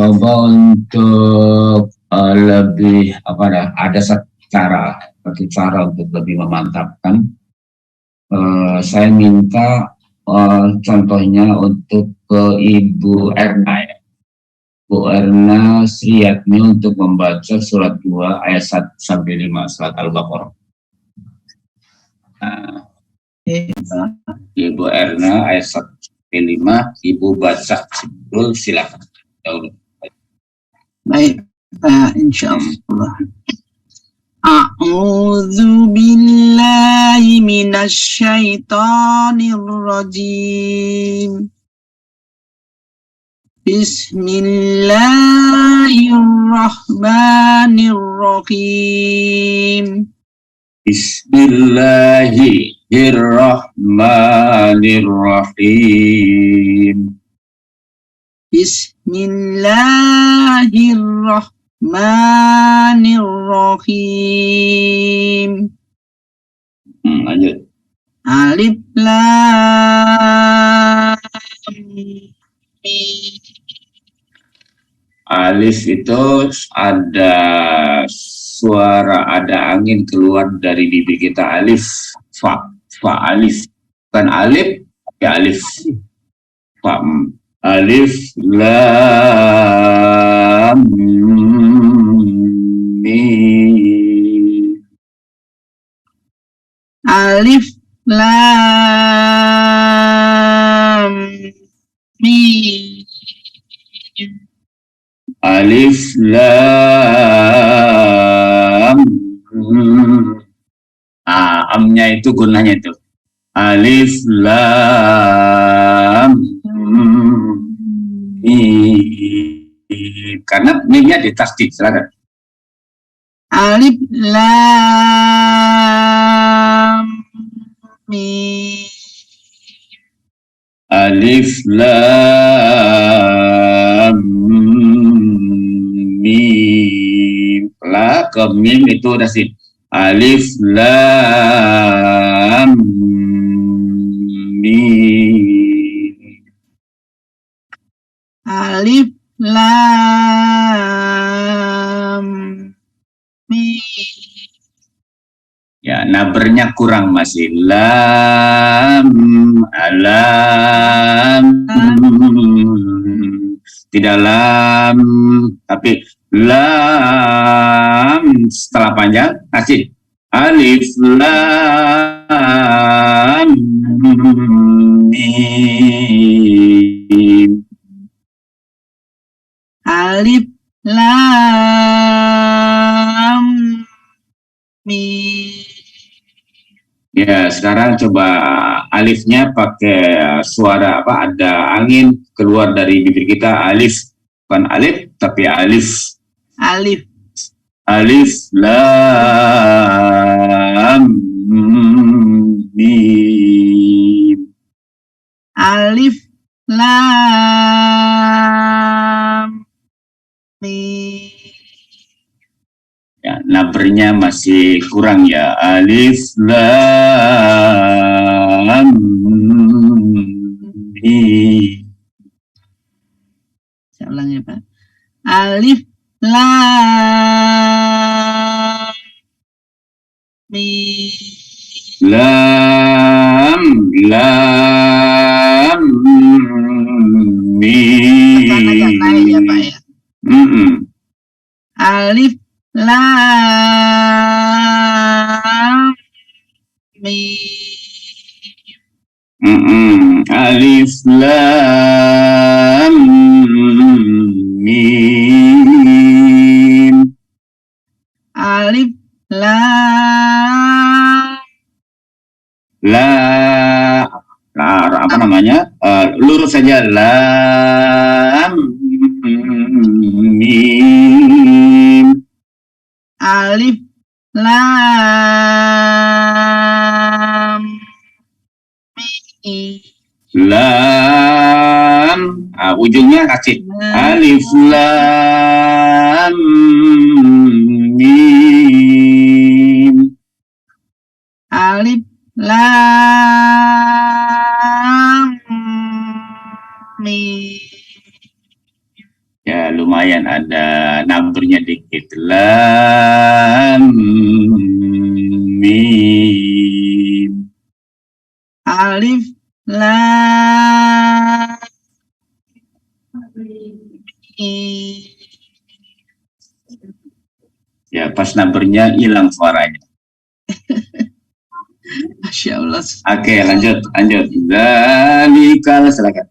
coba untuk lebih ada satu cara untuk lebih memantapkan. Saya minta contohnya untuk ke Ibu Erna ya. Bu Erna Sriyatmi untuk membaca surat 2 ayat 1 sampai 5 surat Al-Baqarah. Nah, Ibu Erna ayat 1 sampai 5, Ibu baca dulu, silakan. Baik, insyaallah. A'udzu billahi minasy syaithanir rajim. Bismillahirrahmanirrahim. Bismillahirrahmanirrahim. Bismillahirrahmanirrahim. Lanjut. Alif lam mim. Alif itu ada suara, ada angin keluar dari bibir kita. Alif, fa alif. Bukan alif, ya alif. Fa, alif, lam, mim. Alif, lam, mim. Alif, lam, amnya itu gunanya itu. Alif, lam, mim. Karena mimnya ditasdid, silakan. Alif, lam, mim. Alif, lam, mim. La ke mim itu udah sih. Alif, lam, mim. Alif, lam, mim. Ya, nabernya kurang masih. Lam, alam. Tidak lam, tapi lam setelah panjang kasih alif lam mim. Alif lam mim. Ya, sekarang coba alifnya pakai suara apa? Ada angin keluar dari bibir kita. Alif, bukan alif, tapi alif. Alif. Alif, lam, mim. Alif, lam, mim. Ya, nabernya masih kurang ya. Alif, lam, mim. Saya ulang ya Pak. Alif, lam, mim. Lam, mim. Tekan agak naik ya Pak ya. Alif, lam, mim. Alif, lam, mim. Alif, lam. Apa namanya? Lurus saja. Lam, mim. Alif, lam, mim. Lam, ujungnya kasih alif lam mim. Alif, lam, mim. Ya, lumayan ada numbernya dikit. Lam mim. Alif lam mim. Ya, pas numbernya hilang suaranya. Masya Allah. Oke, lanjut. Zalikal, silakan.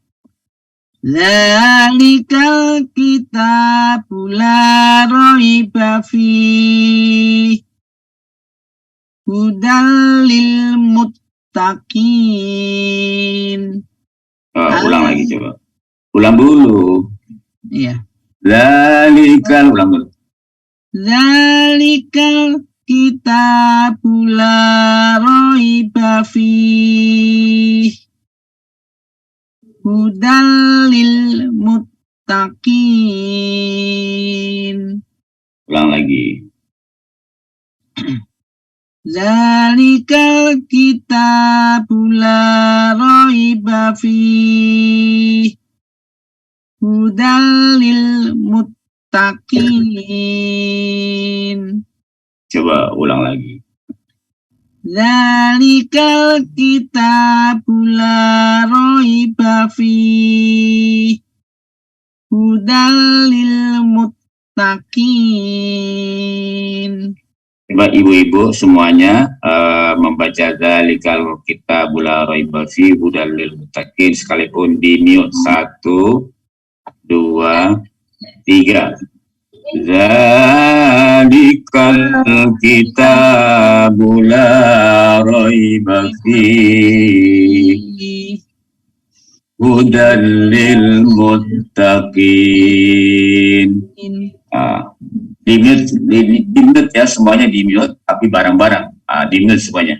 Zalikal kitabu la raiba fihi hudal lil muttaqin. Ulang lagi coba. Ulang dulu. Iya. Zalikal, ulang dulu. Zalikal kitabu la raiba fihi hudal lil muttaqin. Ulang lagi. Zalikal kitabu la raiba fihi hudal lil muttaqin. Coba ulang lagi. Zalikal kitabu la raiba fihi hudal lil muttaqin. Coba ibu-ibu semuanya membaca zalikal kitabu la raiba fihi hudal lil muttaqin sekalipun di mute. 1, 2, 3. Zalikal kitabu la raiba fihi hudal lil muttaqin. Di mute ya, semuanya di mute, tapi bareng-bareng. Di mute semuanya.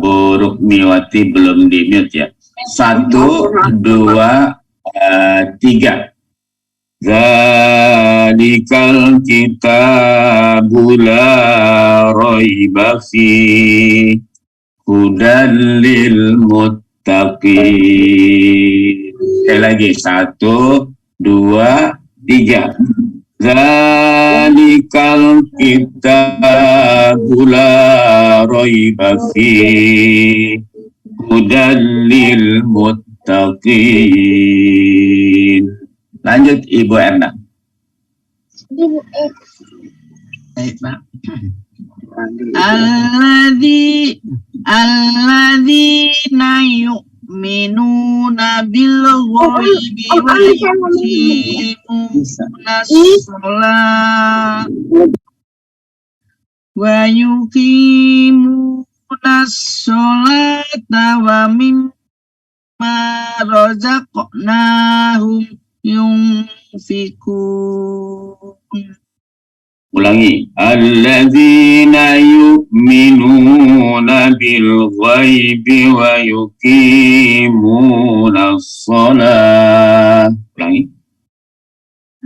Bu Rukmiwati belum di mute ya. 1, 2, 3. Zalikal kitabu la raiba fihi hudal lil muttaqin. Sekali lagi, 1, 2, 3. Zalikal kitabu la raiba fihi hudal lil muttaqin. Lanjut Ibu Erna. Baik, Pak. Alladzina yu'minuna bil ghaibi wa yuqimuna sholata wa mimma razaqnahum yunfikun. Ulangi. Alladzina yu'minuna bil ghaibi wa yuqimuna shalah. Ulangi.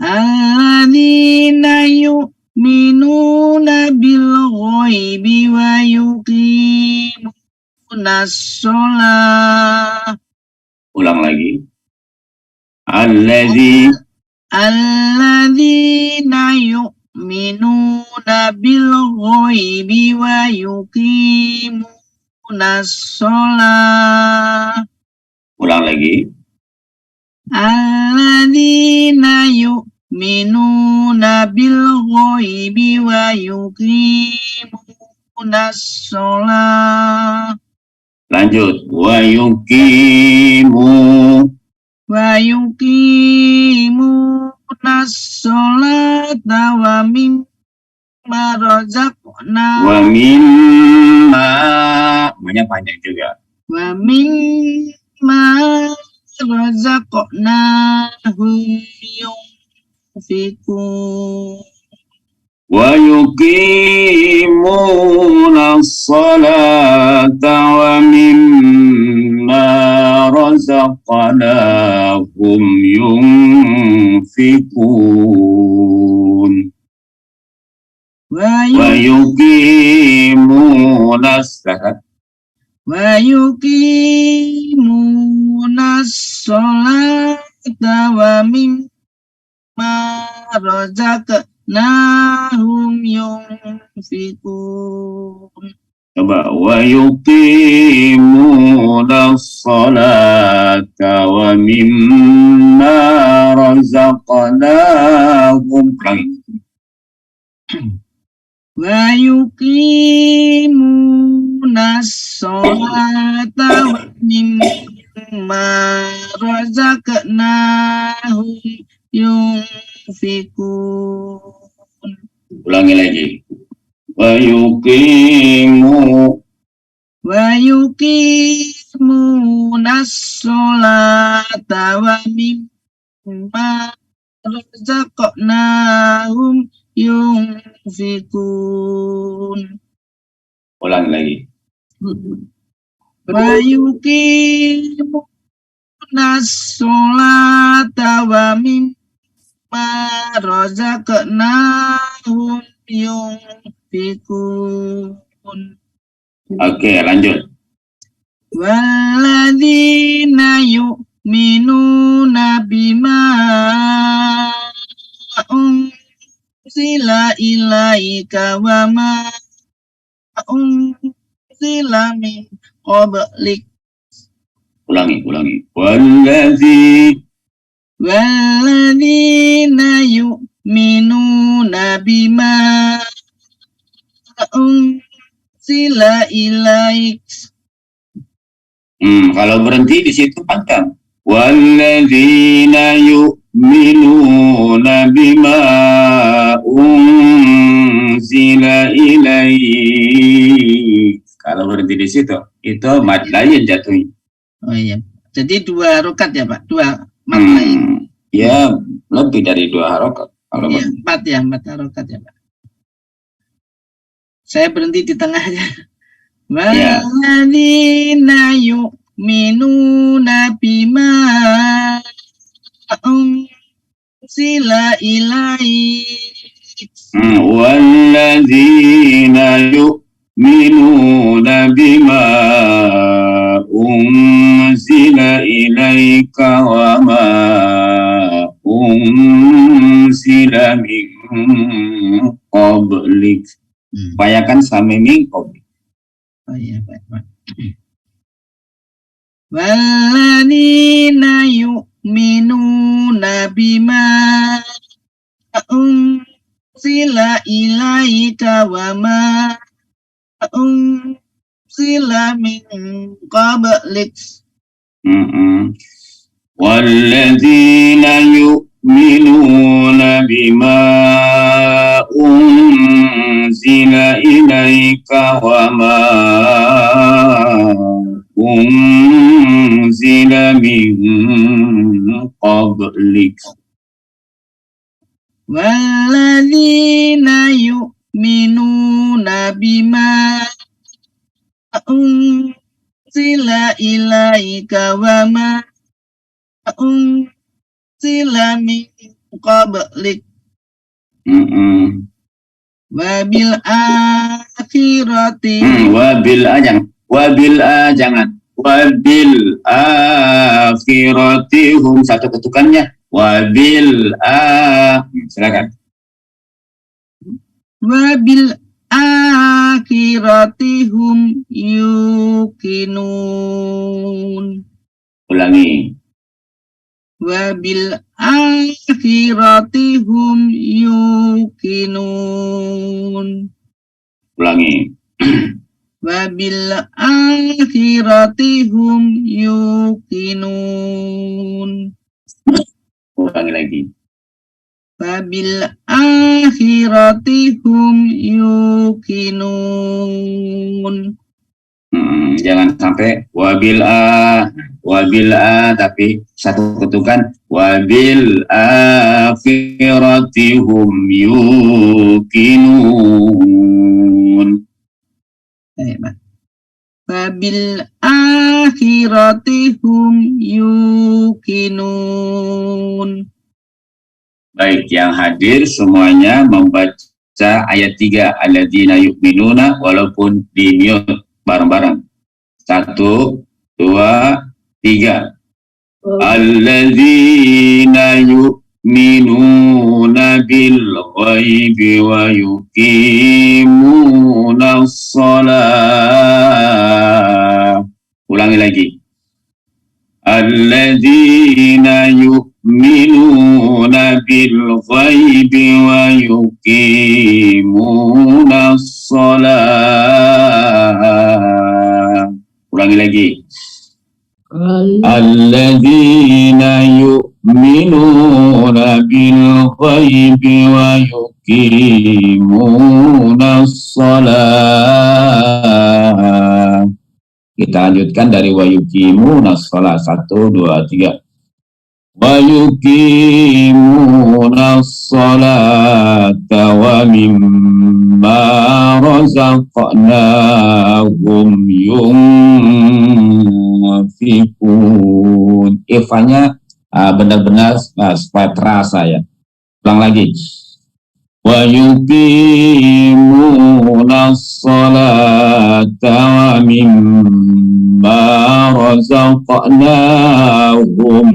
Alladzina yu'minuna bil ghaibi wa yuqimuna shalah. Ulang lagi. Alladzina yu'minuna bil ghaibi wa yuqimuna shalah. Ulang lagi. Alladzina yu'minuna bil ghaibi wa yuqimuna shalah. Lanjut. Wa yuqimuna sholata wa mimma razaqnahum. Wa mimma, namanya panjang juga. Wa mimma razaqnahum yunfikun. Wa yuqimuna sholata wa mimma razaqnahum yunfikun. Wa yuqimuna sholata wa mimma razaqnahum yunfikun. Coba wa yuqimuna sholata wa mimma razaqnahum. Wa yuqimuna sholata wa mimma razaqnahum yunfikun. Ulangi lagi. Wa yuqimuna sholata wa mimma razaqnahum yunfikun. Ulangi lagi. Wa yuqimuna sholata wa mimma razaqnahum yunfikun. Oke, lanjut. Walladzina yu'minuna bima unzila ilaika wa ma unzila min qablik. Ulangi. Walladzina yu'minuna bima unzila ilaik. Kalau berhenti di situ panjang. Walladzina yu'minuna bima unzila ilaik. Kalau berhenti di situ, itu mad lain jatuhnya. Oh iya. Jadi 2 rokat ya Pak? 2 mad lain. Ya, lebih dari 2 harokat. Kalau Iya, 4 harokat ya Pak. Saya berhenti di tengahnya. Walladzina yu'minuna bima unzila ilaik. Walladzina yu'minuna bima unzila ilaika wa ma unzila min qablik. Upayakan sampai min qablik. Oh iya, Pak. Walladzina yu'minuna bima unzila ilaika wa ma unzila min qablik. Walladzina yu'minuna bima unzila ilaika wa ma unzila min qablik. Walladzina yu'minuna bima unzila ilaika wa ma unzila min qablik. Wabil akhirati. Wabil akhirati hum, satu ketukannya. Silakan. Wabil akhirati hum yuqinun. Ulangi. Wabil akhirati hum yuqinun. Ulangi. Wabil akhirati hum yuqinun. Ulangi lagi. Wabil akhirati hum yuqinun. Jangan sampai wabil tapi satu ketukan wabil akhirati hum yuqinun. Wabil akhirati hum yuqinun. Baik, yang hadir semuanya membaca ayat 3 alladzina yu'minuna walaupun di mute bareng-bareng. 1, 2, 3. Alladzina yu'minuna بالغيب ويقيمون الصلاة. Ulangi lagi. Alladzina yu'minuna bil ghaibi wa yuqimuna shalah. Ulangi lagi. Alladzina yu'minuna bil ghaibi wa yuqimuna shalah. Kita lanjutkan dari wa yuqimuna shalah. 1, 2, 3. Wa yuqimuna sholata wa mimma razaqnahum yunfikun. Ifanya benar-benar supaya terasa ya. Ulang lagi. Wa yuqimuna sholata wa mimma razaqnahum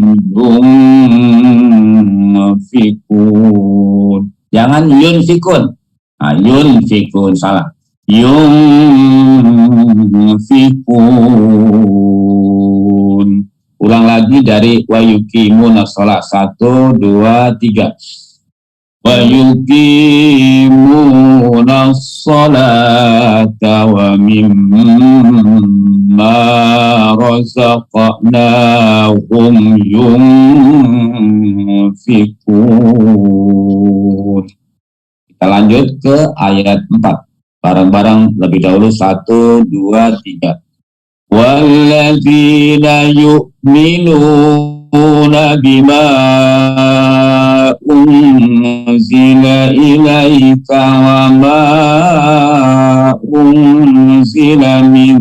yunfikun. Jangan yunfikun. Yunfikun salah. Yunfikun. Ulang lagi dari wa yuqimuna shalah. 1, 2, 3. Wa yuqimuna sholata wa mimma razaqnahum yunfikun. Kita lanjut ke ayat 4. Bareng-bareng lebih dahulu. 1, 2, 3. Walladzina yu'minuna bima unzila ilaika wa ma unzila min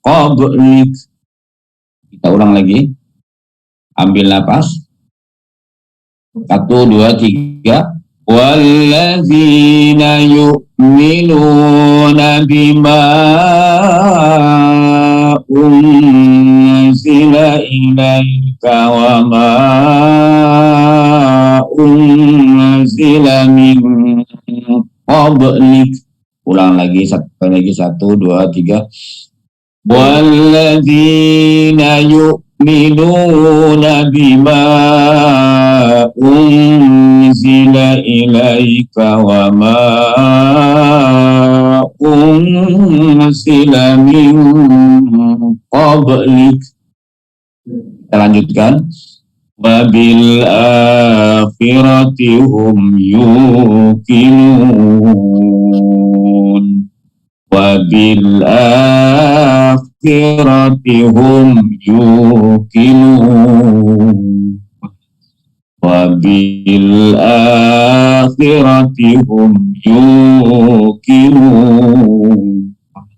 qablik. Kita ulang lagi. Ambil napas. 1, 2, 3. Walladzina yu'minuna bima unzila ilaika wa ma unzila min qablik. Ulang lagi. 1, 2, 3. Walladzina yu'minuna bima unzila ilaika wa ma unzila min qablik. Kita lanjutkan. Wabil akhirati hum yuqinun. Wabil akhirati hum yuqinun. Wabil akhirati hum yuqinun.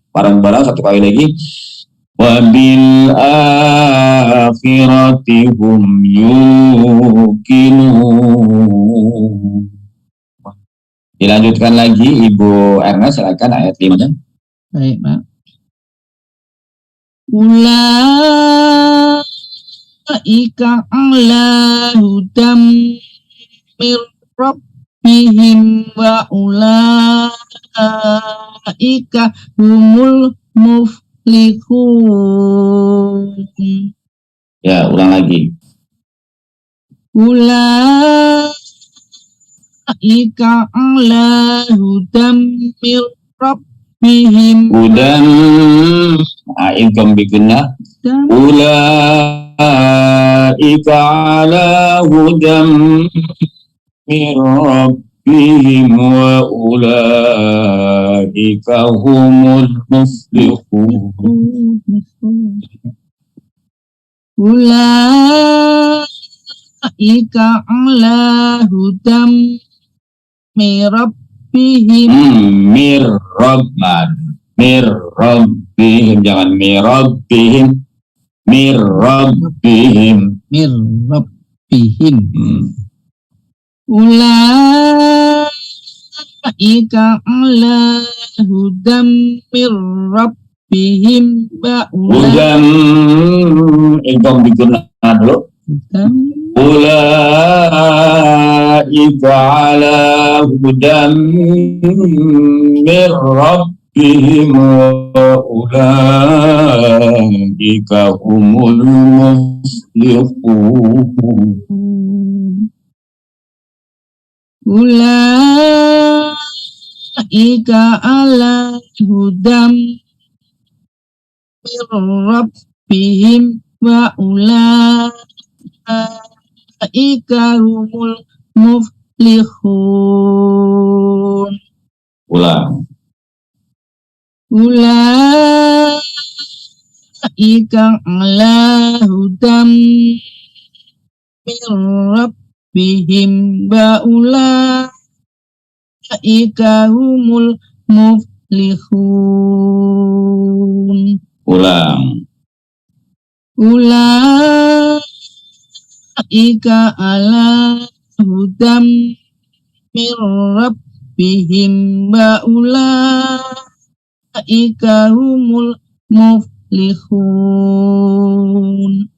Barang-barang satu kali lagi. Wabil akhirati hum yuqinun. Dilanjutkan lagi Ibu Erna, silakan ayat 5-nya. Baik, Pak. Ulaika ala hudam mir rabbihim wa ulaika humul muflihun. Ya, ulang lagi. Ulaika ala hudam mir rabbihim. Hudan idgham bi gunnah. Ulaika ala hudam min rabbihim wa ulaika humul muflihun. Ulaika ala hudam min rabbihim. Mir rabbihim, jangan mirabbihim. Mir rabbihim. Ulaika ala hudam mir rabbihim wa Hudam idgham bi gunnah dulu. Ulaika ala hudan min rabbihim wa ulaika humul muflihun. Ulaika ala hudam min rabbihim wa ulaika humul muflihun. Ulang. Ulaika ala hudam min rabbihim wa ulaika humul muflihun. Ulang. Ulaika ala hudam min rabbihim wa ulaika humul muflihun.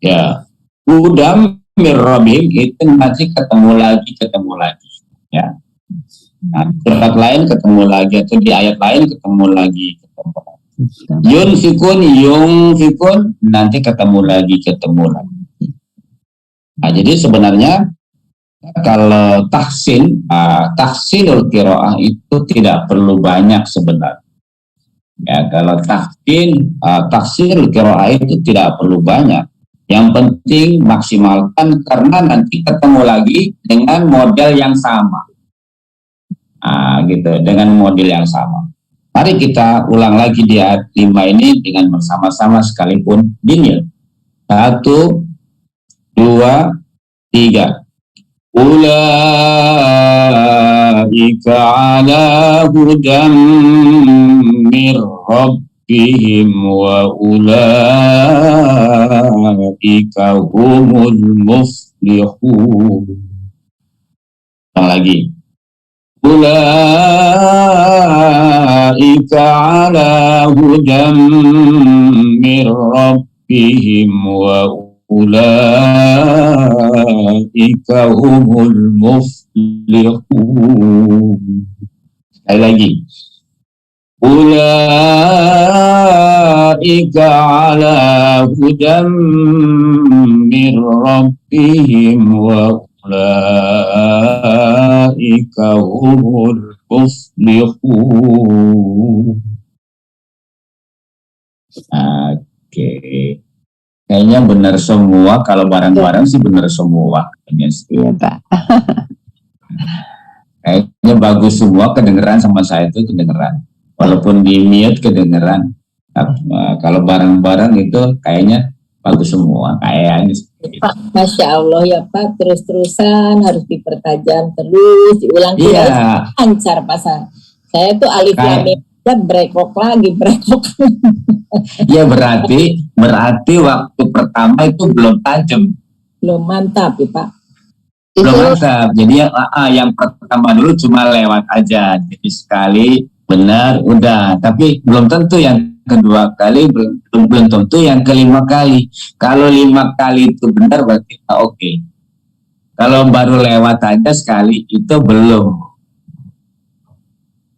Ya, hudam min rabbihim itu nanti ketemu lagi ya. Nah, surat lain ketemu lagi atau di ayat lain ketemu lagi. Yunfikun nanti ketemu lagi. Nah, jadi sebenarnya kalau tahsinul qiraah itu tidak perlu banyak sebenarnya. Ya, kalau tahsinul qiraah itu tidak perlu banyak. Yang penting maksimalkan karena nanti ketemu lagi dengan model yang sama. Nah, gitu, dengan model yang sama. Mari kita ulang lagi di ayat 5 ini dengan bersama-sama sekalipun dinil. 1, 2, 3. Ulaika ala hudam min rabbihim wa ulaika humul muflihun. Lagi. Ulaika ala hudam min rabbihim wa ulaika humul muflihun. Sekali lagi. Ulaika ala hudam min rabbihim wa ulaika humul muflihun. Oke. Kayaknya benar semua, kalau bareng-bareng sih benar semua. Iya, Pak. Kayaknya bagus semua, kedengeran sama saya itu kedengeran. Walaupun di mute kedengeran. Kalau bareng-bareng itu kayaknya bagus semua. Kayaknya. Pak, Masya Allah ya Pak, terus-terusan harus dipertajam terus, diulang lancar Pak. Saya tuh alif lam mim brekok lagi. Ya berarti waktu pertama itu belum tajam. Belum mantap ya Pak. Belum mantap. Jadi yang pertama dulu cuma lewat aja. Jadi sekali benar udah. Tapi belum tentu yang kedua kali, belum tentu yang kelima kali. Kalau 5 kali itu benar berarti oke. Kalau baru lewat aja sekali itu belum.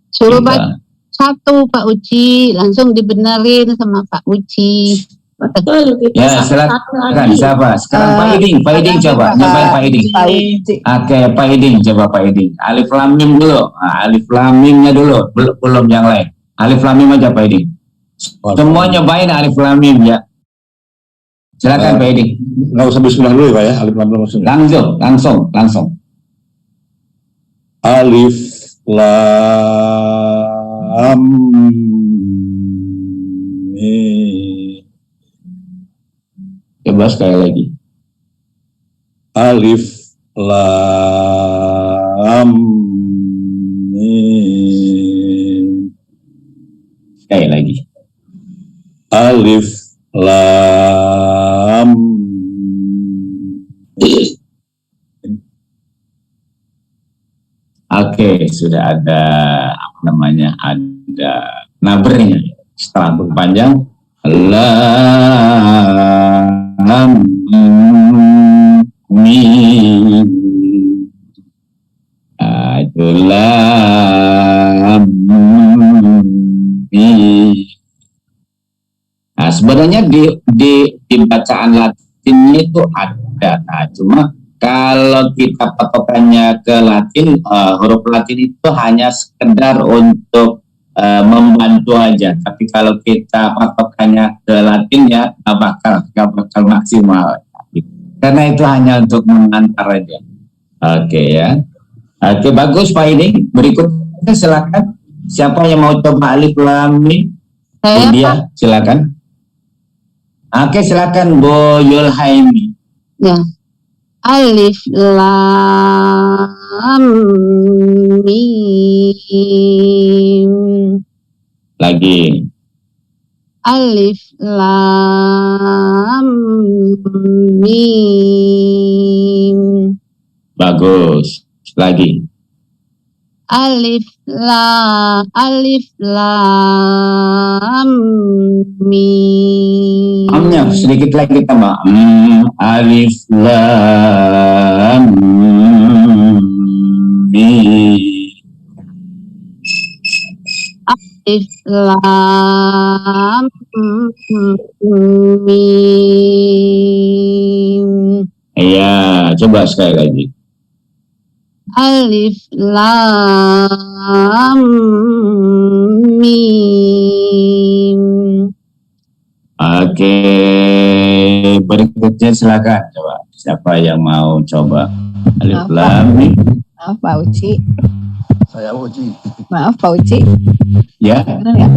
Suruh baca 1 Pak Uci, langsung dibenerin sama Pak Uci. Ya silakan. Siapa? Sekarang Pak Iding coba. Nyobain Pak Iding. Oke, Pak Iding coba Pak Iding. Alif lam mim dulu. Alif lam mimnya dulu, belum yang lain. Alif lam mim aja Pak Iding. Semua nyobain alif lam mim ya. Silakan Pak Iding. Nggak usah bismillah dulu ya Pak ya, alif lam mim langsung. Alif lam mim. Coba sekali lagi. Alif lam mim. Sekali lagi. Alif lam mim. Oke, sudah ada ada nabernya. Setelah berpanjang, la mim. Itu lam mim. Nah, sebenarnya di bacaan Latin itu ada. Nah, cuma kalau kita patokannya ke Latin, huruf Latin itu hanya sekedar untuk membantu aja. Tapi kalau kita patokannya ke Latin ya nggak bakal maksimal. Karena itu hanya untuk mengantar aja. Oke ya. Oke, bagus Pak ini. Berikutnya silakan. Siapa yang mau coba alif lam mim? Saya Pak. Dia silakan. Oke, silakan Bu Yulhaimi. Ya. Alif lam mim. Lagi. Alif lam mim. Bagus. Lagi. Alif lam mim. Amnya sedikit lagi tambah. Alif lam mim. Alif lam mim. Iya, coba sekali lagi. Alif lam mim. Oke, berikutnya silakan coba. Siapa yang mau coba? Alif lam mim. Maaf Pak Uci. Saya Uji. Maaf Pak Uci. Ya. Benar ya?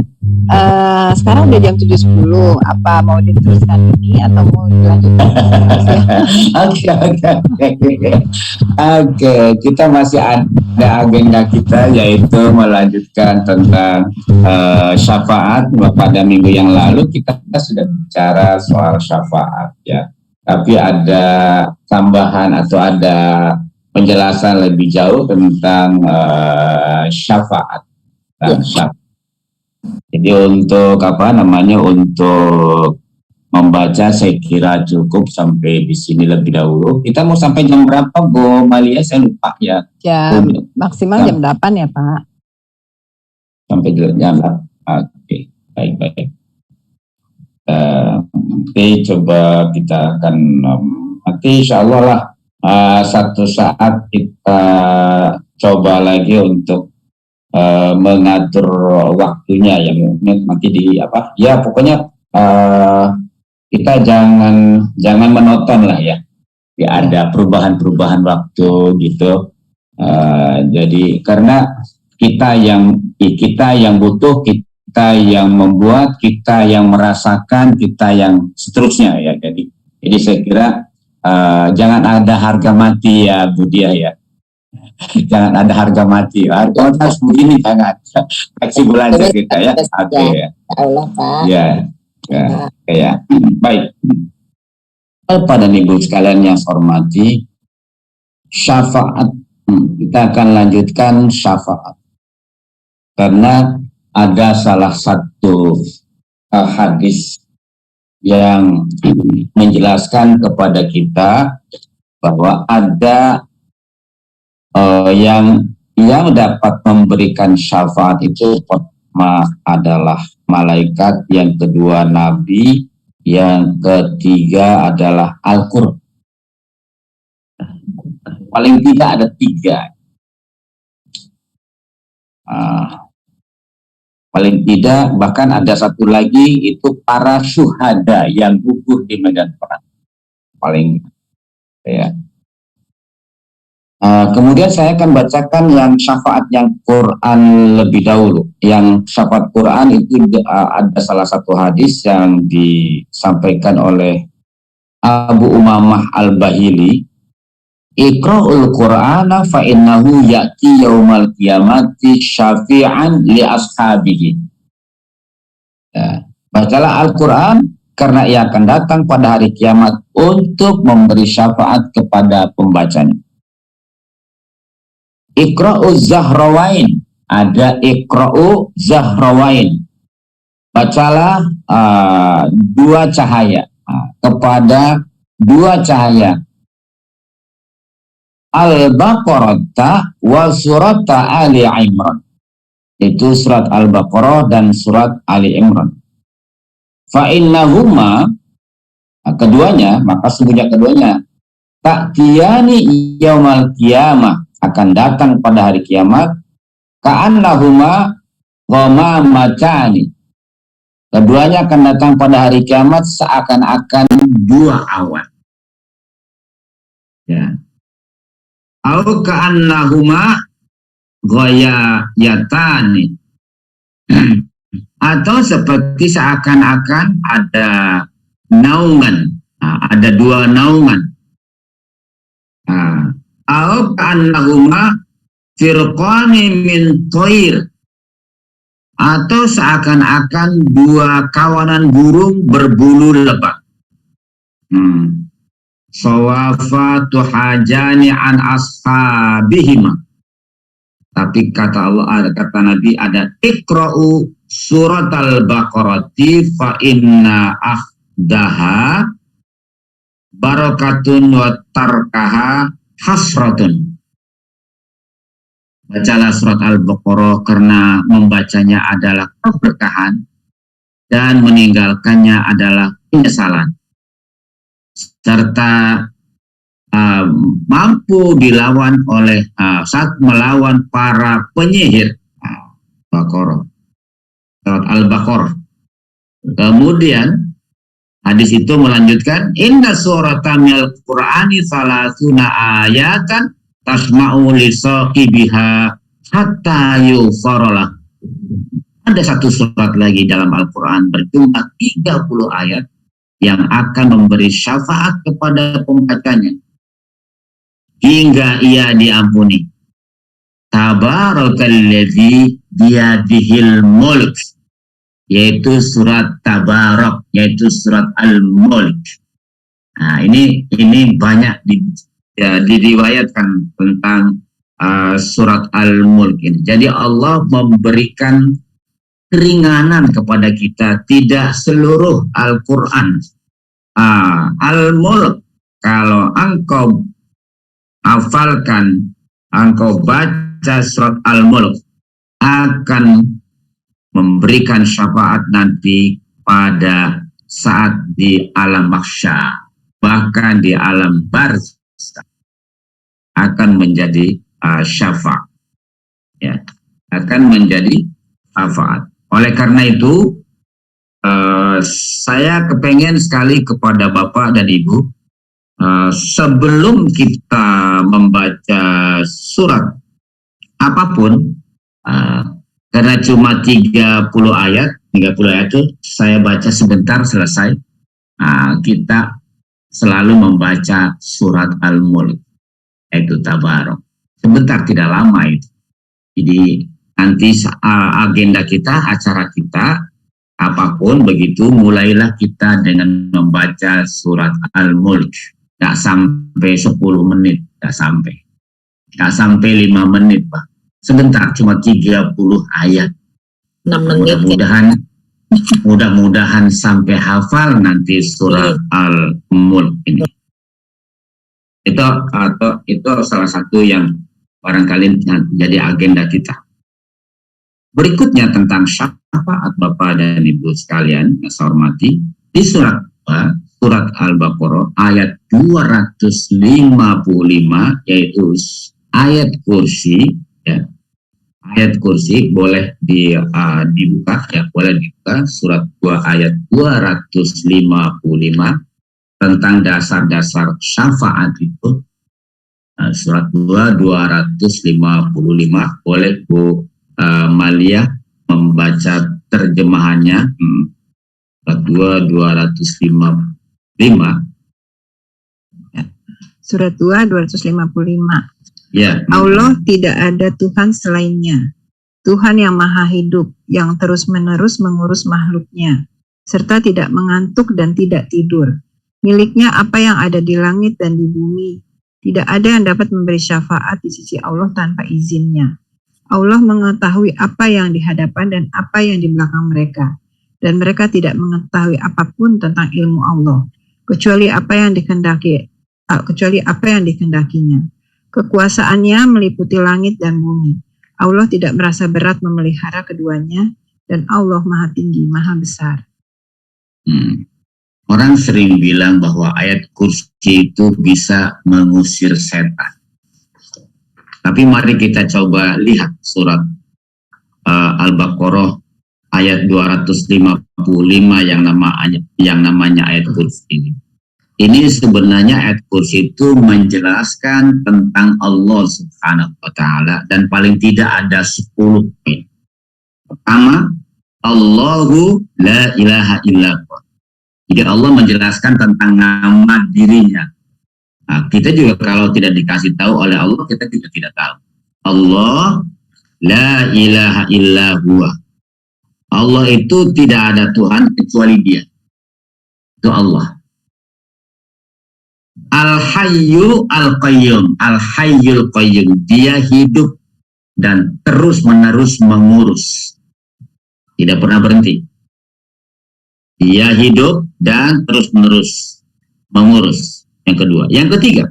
Sekarang udah jam 7.10. Apa mau diteruskan ini atau mau dilanjutkan? Oke, kita masih ada agenda kita yaitu melanjutkan tentang syafaat. Pada minggu yang lalu kita sudah bicara soal syafaat ya. Tapi ada tambahan atau ada penjelasan lebih jauh tentang syafaat. Jadi untuk untuk membaca saya kira cukup sampai di sini lebih dahulu. Kita mau sampai jam berapa Bu Malia? Saya lupa ya. Maksimal jam 8 ya Pak. Sampai jam 8. Oke, baik. Nanti coba kita akan nanti insya Allah lah satu saat kita coba lagi untuk mengatur waktunya yang nanti ya pokoknya kita jangan menonton lah ya ada perubahan waktu gitu. Jadi karena kita yang butuh, kita yang membuat, kita yang merasakan, kita yang seterusnya ya. Jadi saya kira jangan ada harga mati ya Bu Dia ya. Jangan ada harga mati. Harga mati harus begini, jangan. Fleksibel aja kita ya. Oke ya. Allah Pak. Ya. Baik. Pada ibu sekalian yang saya hormati, syafaat. Kita akan lanjutkan syafaat. Karena ada salah satu hadis yang menjelaskan kepada kita bahwa ada yang dapat memberikan syafaat itu pertama adalah malaikat, yang kedua nabi, yang ketiga adalah Al-Qur'an. Paling tidak ada 3. Paling tidak bahkan ada satu lagi itu para syuhada yang gugur di medan perang. Paling ya. Kemudian saya akan bacakan yang syafaat yang Quran lebih dahulu. Yang syafaat Quran itu ada salah satu hadis yang disampaikan oleh Abu Umamah Al-Bahili. Iqra'ul Qur'ana fa innahu ya'ti yaumal qiyamati syafi'an li ashabihi. Ya, bacalah Al-Quran karena ia akan datang pada hari kiamat untuk memberi syafaat kepada pembacanya. Iqra'u Zahrawain, ada Iqra'u Zahrawain. Bacalah 2 cahaya. kepada dua cahaya, Al-Baqarah wa surat Ali Imran. Itu surat Al-Baqarah dan surat Ali Imran. Fa'innahuma, keduanya, maka sesungguhnya keduanya, ta'tiyani yaumal qiyamah, akan datang pada hari kiamat, ka'annahuma ghamamacani. Keduanya akan datang pada hari kiamat seakan-akan dua awan. Ya. Au ka'annahuma ghayatani. Atau seperti seakan-akan ada naungan, ada dua naungan. Au ka'annahuma firqani min thair. Atau seakan-akan dua kawanan burung berbulu lebah. Sawafatu hajani an ashabihima. Tapi kata Allah, kata Nabi, ada ikra'u surat al-Baqarati fa inna akhdaha barakatun wa tarkaha hasratun. Bacalah surat al-Baqarah karena membacanya adalah keberkahan dan meninggalkannya adalah penyesalan. Serta mampu dilawan oleh saat melawan para penyihir. Baqarah, surat Al-Baqarah. Kemudian hadis itu melanjutkan, inna surata minal Qur'ani salasuna ayatan tasma'u li sahibiha hatta yufarlah. Ada satu surat lagi dalam Al-Quran berjumlah 30 ayat yang akan memberi syafaat kepada pembacanya hingga ia diampuni. Tabarakalladzi biyadihil mulk, yaitu surat Tabarak, yaitu surat Al-Mulk. Nah, ini banyak diriwayatkan tentang surat Al-Mulk ini. Jadi Allah memberikan keringanan kepada kita, tidak seluruh Al-Quran. Al-Mulk, kalau engkau hafalkan, engkau baca surat Al-Mulk, akan memberikan syafaat nanti pada saat di alam mahsyar, bahkan di alam barzakh akan menjadi syafaat, ya, akan menjadi syafaat. Oleh karena itu, saya kepengen sekali kepada Bapak dan Ibu, sebelum kita membaca surat apapun, karena cuma 30 ayat itu saya baca sebentar selesai, kita selalu membaca surat Al-Mulk, yaitu Tabarak. Sebentar, tidak lama itu. Jadi nanti agenda kita, acara kita, apapun begitu, mulailah kita dengan membaca surat Al-Mulk. Gak sampai 10 menit, gak sampai 5 menit, Pak. Sebentar, cuma 30 ayat. 6 menit. Mudah-mudahan sampai hafal nanti surat Al-Mulk ini. Itu salah satu yang barangkali jadi agenda kita. Berikutnya tentang syafaat Bapak dan Ibu sekalian yang saya hormati, di surat Al-Baqarah ayat 255, yaitu ayat kursi, ya. Ayat kursi boleh dibuka, ya, boleh dibuka surat 2 ayat 255 tentang dasar-dasar syafaat itu. Surat 2 255 boleh Bu Malia membaca terjemahannya. Surat 2 255. Surat 2 255. Ya. Allah tidak ada Tuhan selainnya. Tuhan yang maha hidup, yang terus-menerus mengurus makhluknya, serta tidak mengantuk dan tidak tidur. Miliknya apa yang ada di langit dan di bumi. Tidak ada yang dapat memberi syafaat di sisi Allah tanpa izinnya. Allah mengetahui apa yang di hadapan dan apa yang di belakang mereka. Dan mereka tidak mengetahui apapun tentang ilmu Allah. kecuali apa yang dikehendakinya. Kekuasaannya meliputi langit dan bumi. Allah tidak merasa berat memelihara keduanya, dan Allah Maha Tinggi, Maha Besar. Orang sering bilang bahwa ayat kursi itu bisa mengusir setan. Tapi mari kita coba lihat surat Al-Baqarah ayat 255 yang namanya ayat kursi ini. Ini sebenarnya ayat kursi itu menjelaskan tentang Allah Subhanahu wa Ta'ala, dan paling tidak ada 10 poin. Pertama, Allahu la ilaha illallah. Jadi Allah menjelaskan tentang nama dirinya. Nah, kita juga kalau tidak dikasih tahu oleh Allah, kita juga tidak tahu. Allah la ilaha illallah. Allah itu tidak ada Tuhan kecuali Dia. Itu Allah. Al-Hayyu Al-Qayyum. Al-Hayyul Qayyum. Dia hidup dan terus-menerus mengurus. Tidak pernah berhenti. Dia hidup dan terus-menerus mengurus. Yang kedua. Yang ketiga.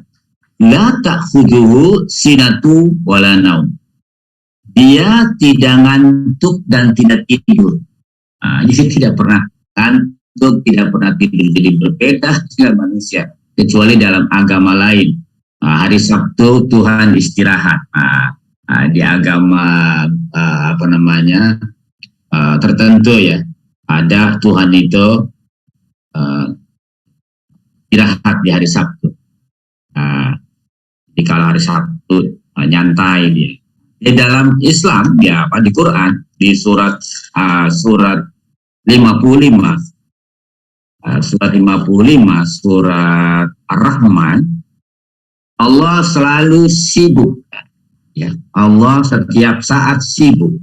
La ta'khudhuhu sinatu wala naum. Dia tidak ngantuk dan tidak tidur. Jadi tidak pernah ngantuk, tidak pernah tidur. Jadi berbeda dengan manusia. Kecuali dalam agama lain. Hari Sabtu Tuhan istirahat. Di agama tertentu ya, ada Tuhan itu istirahat di hari Sabtu. Di kala hari Sabtu nyantai dia. Di dalam Islam ya, di Quran di surat 55. Surat 55, surat Ar-Rahman, Allah selalu sibuk. Ya, Allah setiap saat sibuk.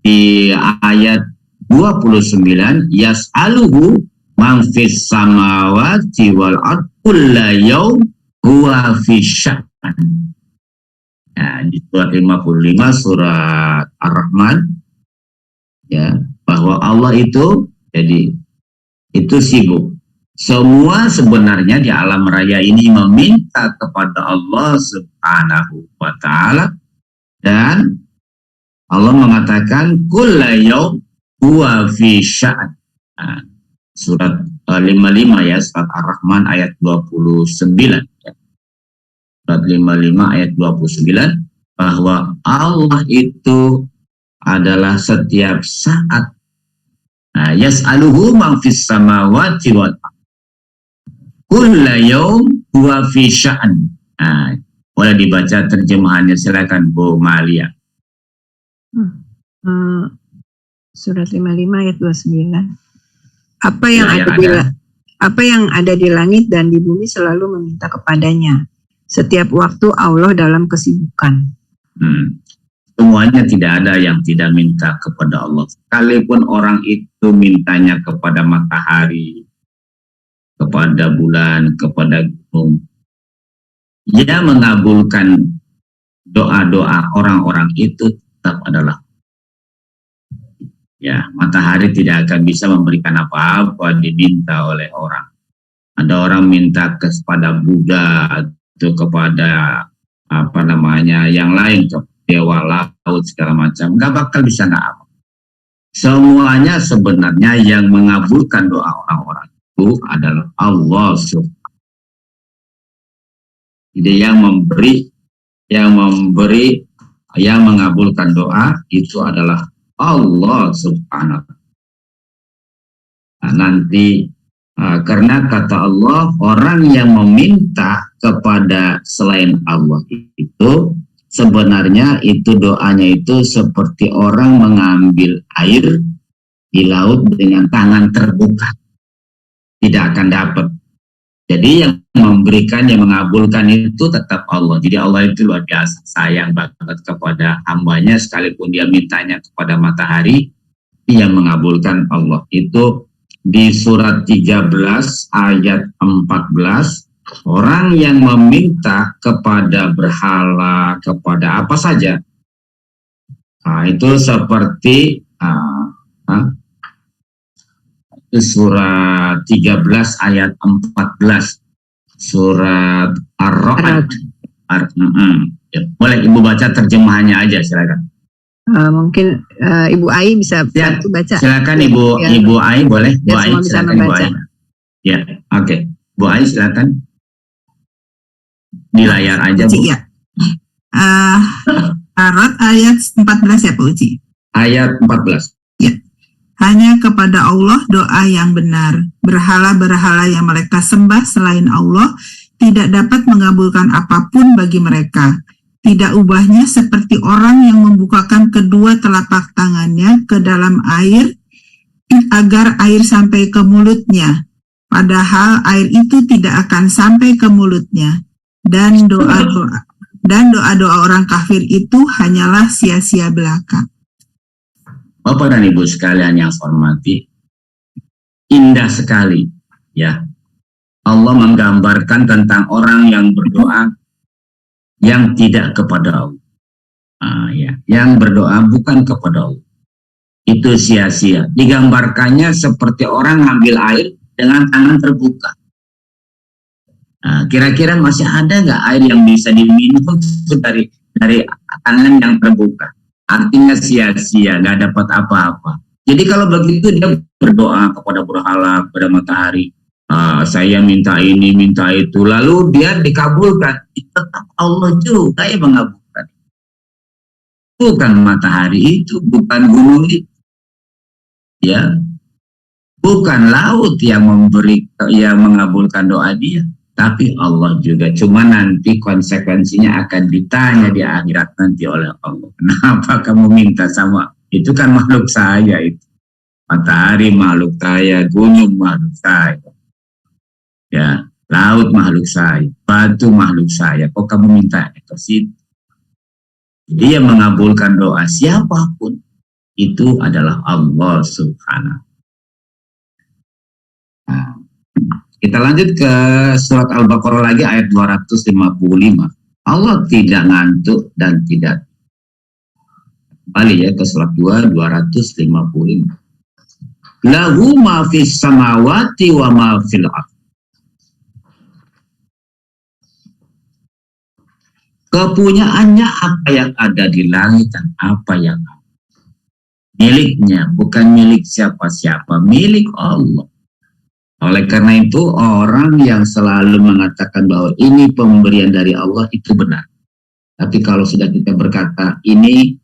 Di ayat 29, yas'aluhu man fis samawati wal ardh kulla yaum huwa fi sya'an. Ya, di surat 55, surat Ar-Rahman, ya, bahwa Allah itu itu sibuk. Semua sebenarnya di alam raya ini meminta kepada Allah Subhanahu wa Ta'ala, dan Allah mengatakan kulla yaum huwa fi sya'an. Surat 55 ya, surat Ar-Rahman ayat 29. Surat 55 ayat 29, bahwa Allah itu adalah setiap saat. Yas'aluhu man fis samawati wal ardh kulla yaum huwa fi sya'an. Boleh dibaca terjemahannya, silakan Bu Malia. Surat 55 ayat 29. Apa yang ada di langit dan di bumi selalu meminta kepadanya. Setiap waktu Allah dalam kesibukan. Semuanya tidak ada yang tidak minta kepada Allah. Sekalipun orang itu mintanya kepada matahari, kepada bulan, kepada gunung, dia mengabulkan doa-doa orang-orang itu tetap adalah. Ya, matahari tidak akan bisa memberikan apa-apa diminta oleh orang. Ada orang minta kepada Buddha atau kepada yang lain, dewa laut segala macam, nggak bakal bisa apa. Semuanya sebenarnya yang mengabulkan doa orang-orang itu adalah Allah Subhanahu. Jadi yang mengabulkan doa itu adalah Allah Subhanahu. Nah, nanti karena kata Allah, orang yang meminta kepada selain Allah itu sebenarnya itu doanya itu seperti orang mengambil air di laut dengan tangan terbuka. Tidak akan dapat. Jadi yang memberikan, yang mengabulkan itu tetap Allah. Jadi Allah itu luar biasa sayang banget kepada hambanya, sekalipun dia mintanya kepada matahari, dia mengabulkan Allah. Itu di surat 13 ayat 14. Orang yang meminta kepada berhala, kepada apa saja, itu seperti itu surat 13 ayat 14. Surat Ar-Ra'd. Ya, boleh Ibu baca terjemahannya aja, silakan. Mungkin Ibu Ai bisa Ya, bantu baca. silakan Ibu Ya. Ibu Ai, boleh. Bu Biar Ai, semua bisa silakan Bu membaca. Ai. Ya, oke. Bu Ai, silakan. Di layar aja, Bu. Ya. Ar-Ra'd ayat 14 ya Pak Uci. Ayat 14. Hanya kepada Allah doa yang benar. Berhala-berhala yang mereka sembah selain Allah tidak dapat mengabulkan apapun bagi mereka. Tidak ubahnya seperti orang yang membukakan kedua telapak tangannya ke dalam air agar air sampai ke mulutnya. Padahal air itu tidak akan sampai ke mulutnya. Dan doa-doa orang kafir itu hanyalah sia-sia belaka. Bapak dan Ibu sekalian yang saya hormati, indah sekali ya. Allah menggambarkan tentang orang yang berdoa yang tidak kepada Allah. Ya, yang berdoa bukan kepada Allah. Itu sia-sia. Digambarkannya seperti orang ngambil air dengan tangan terbuka. Kira-kira masih ada nggak air yang bisa diminum dari tangan yang terbuka? Artinya sia-sia, nggak dapat apa-apa. Jadi kalau begitu dia berdoa kepada berhala, kepada matahari, saya minta ini, minta itu, lalu dia dikabulkan. Tetap Allah juga yang mengabulkan. Bukan matahari itu, bukan gunung itu, ya, bukan laut yang mengabulkan doa dia. Tapi Allah juga, cuma nanti konsekuensinya akan ditanya di akhirat nanti oleh Allah. Kenapa kamu minta sama? Itu kan makhluk saya itu. Matahari makhluk saya, gunung makhluk saya. Ya, laut makhluk saya, batu makhluk saya. Kok kamu minta ke situ? Dia mengabulkan doa siapapun. Itu adalah Allah Subhanahu. Nah, kita lanjut ke surat Al-Baqarah lagi ayat 255. Allah tidak ngantuk dan tidak. Kembali ya ke surat 255. Lahu ma fis samawati wa ma fil ardh. Kepunyaannya apa yang ada di langit dan apa yang ada. Miliknya, bukan milik siapa-siapa, milik Allah. Oleh karena itu, orang yang selalu mengatakan bahwa ini pemberian dari Allah itu benar. Tapi kalau sudah kita berkata ini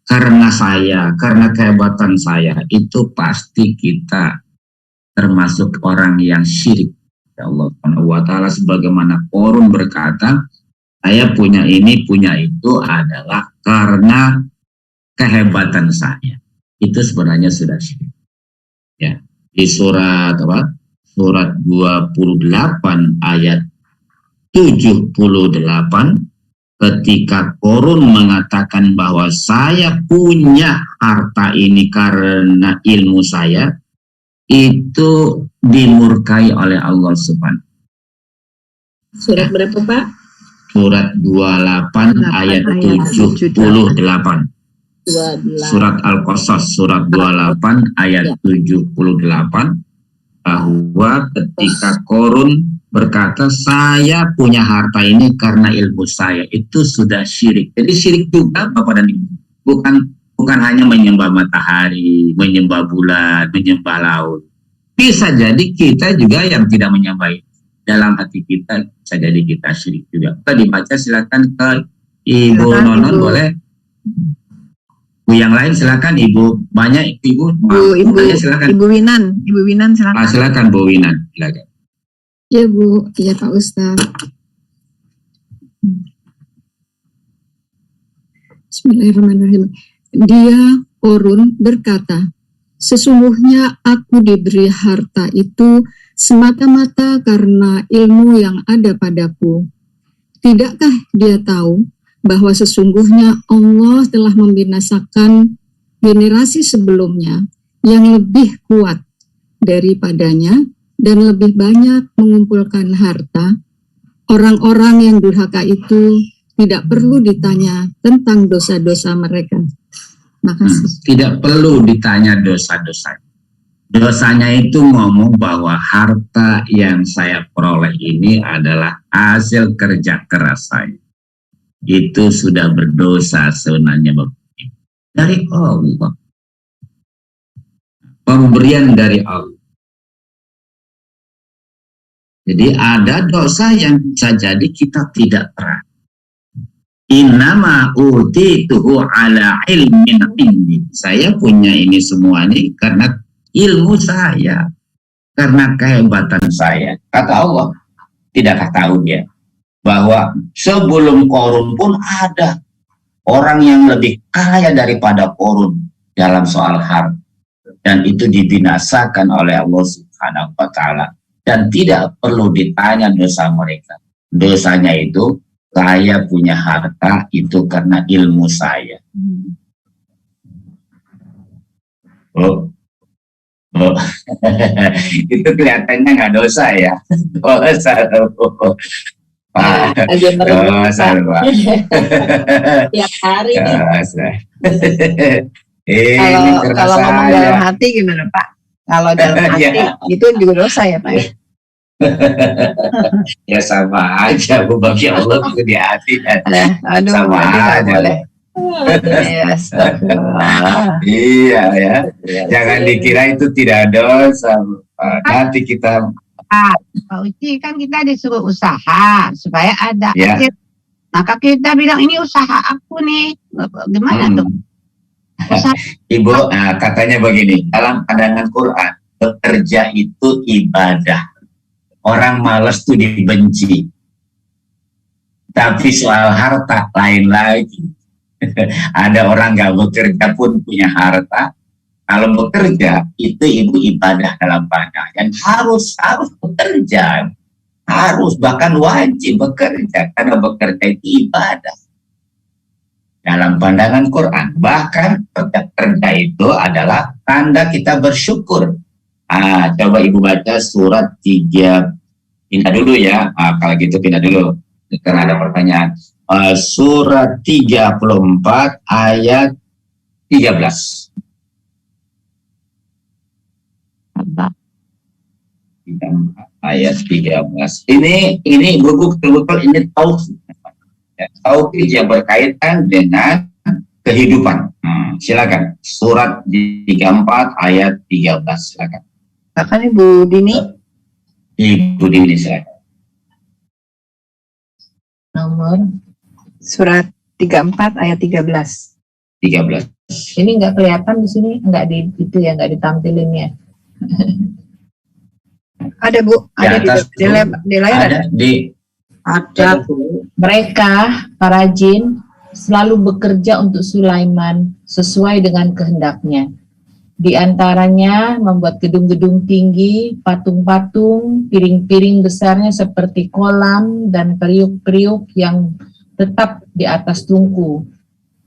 karena saya, karena kehebatan saya, itu pasti kita termasuk orang yang syirik. Ya Allah Subhanahu wa ta'ala sebagaimana Qorun berkata, saya punya ini, punya itu adalah karena kehebatan saya. Itu sebenarnya sudah syirik. Ya. Di surat apa? Surat 28 ayat 78 ketika Qorun mengatakan bahwa saya punya harta ini karena ilmu saya, itu dimurkai oleh Allah Subhanahu. Surat berapa Pak? Surat 28 ayat 78. Surat Al-Qasas surat 28 ayat 78 bahwa ketika Qorun berkata saya punya harta ini karena ilmu saya, itu sudah syirik. Jadi syirik juga Bapak dan Ibu, bukan hanya menyembah matahari, menyembah bulan, menyembah laut. Bisa jadi kita juga yang tidak menyembah itu. Dalam hati kita bisa jadi kita syirik juga. Kita dibaca, silakan ke Ibu Nonon, Ibu. Boleh. Bu yang lain silakan Ibu, banyak Ibu. Silakan. Ibu Winan silakan. Silakan Bu Winan, silakan. Ya Bu, ya Pak Ustadz. Bismillahirrahmanirrahim. Dia Qorun berkata, sesungguhnya aku diberi harta itu semata-mata karena ilmu yang ada padaku. Tidakkah dia tahu bahwa sesungguhnya Allah telah membinasakan generasi sebelumnya yang lebih kuat daripadanya dan lebih banyak mengumpulkan harta? Orang-orang yang durhaka itu tidak perlu ditanya tentang dosa-dosa mereka. Makasih. Tidak perlu ditanya dosa-dosa. Dosanya itu ngomong bahwa harta yang saya peroleh ini adalah hasil kerja keras saya. Itu sudah berdosa sebenarnya dari Allah. Pemberian dari Allah. Jadi ada dosa yang bisa jadi kita tidak pernah. Innama utituhu ala ilmin indi. Saya punya ini semua ini karena ilmu saya, karena kehebatan saya. Kata Allah, tidakkah tahu dia bahwa sebelum Qarun pun ada orang yang lebih kaya daripada Qarun dalam soal harta, dan itu dibinasakan oleh Allah Subhanahu wa Ta'ala, dan tidak perlu ditanya dosa mereka. Dosanya itu saya punya harta itu karena ilmu saya. Itu kelihatannya nggak dosa ya. Dosa. Dosa. Tiap hari nih. Kalau ngomong dalam hati gimana Pak? Kalau dalam hati itu juga dosa ya Pak? Ya sama aja, bagi Allah itu di hati. Aduh, sama aja. Boleh. Iya ya, jangan dikira itu tidak dosa. Nanti kita Pak Uci, kan kita disuruh usaha supaya ada hasil. Maka kita bilang ini usaha aku nih. Gimana tuh? Ibu, katanya begini, dalam pandangan Quran, bekerja itu ibadah. Orang malas tuh dibenci. Tapi soal harta lain lagi. Ada orang nggak bekerja pun punya harta. Kalau bekerja itu ibu ibadah dalam pandangan. Harus bekerja, harus bahkan wajib bekerja karena bekerja itu ibadah dalam pandangan Quran. Bahkan bekerja itu adalah tanda kita bersyukur. Coba ibu baca surat 3. Pindah dulu ya. Kalau gitu pindah dulu. Karena ada pertanyaan. Surat 34 ayat 13. Ayat 13. Ini betul-betul ini tauhid. Tauhid yang berkaitan dengan kehidupan. Silakan. Surat 34 ayat 13. Silakan. Bahkan Ibu Dini. Ibu Dini silakan. Nomor Surat 34 ayat 13. 13. Ini nggak kelihatan di sini, nggak di itu ya, nggak ditampilin ya. Ada Bu, ada di layar ada. Ada. Mereka para jin selalu bekerja untuk Sulaiman sesuai dengan kehendaknya. Di antaranya membuat gedung-gedung tinggi, patung-patung, piring-piring besarnya seperti kolam dan periuk-periuk yang tetap di atas tungku.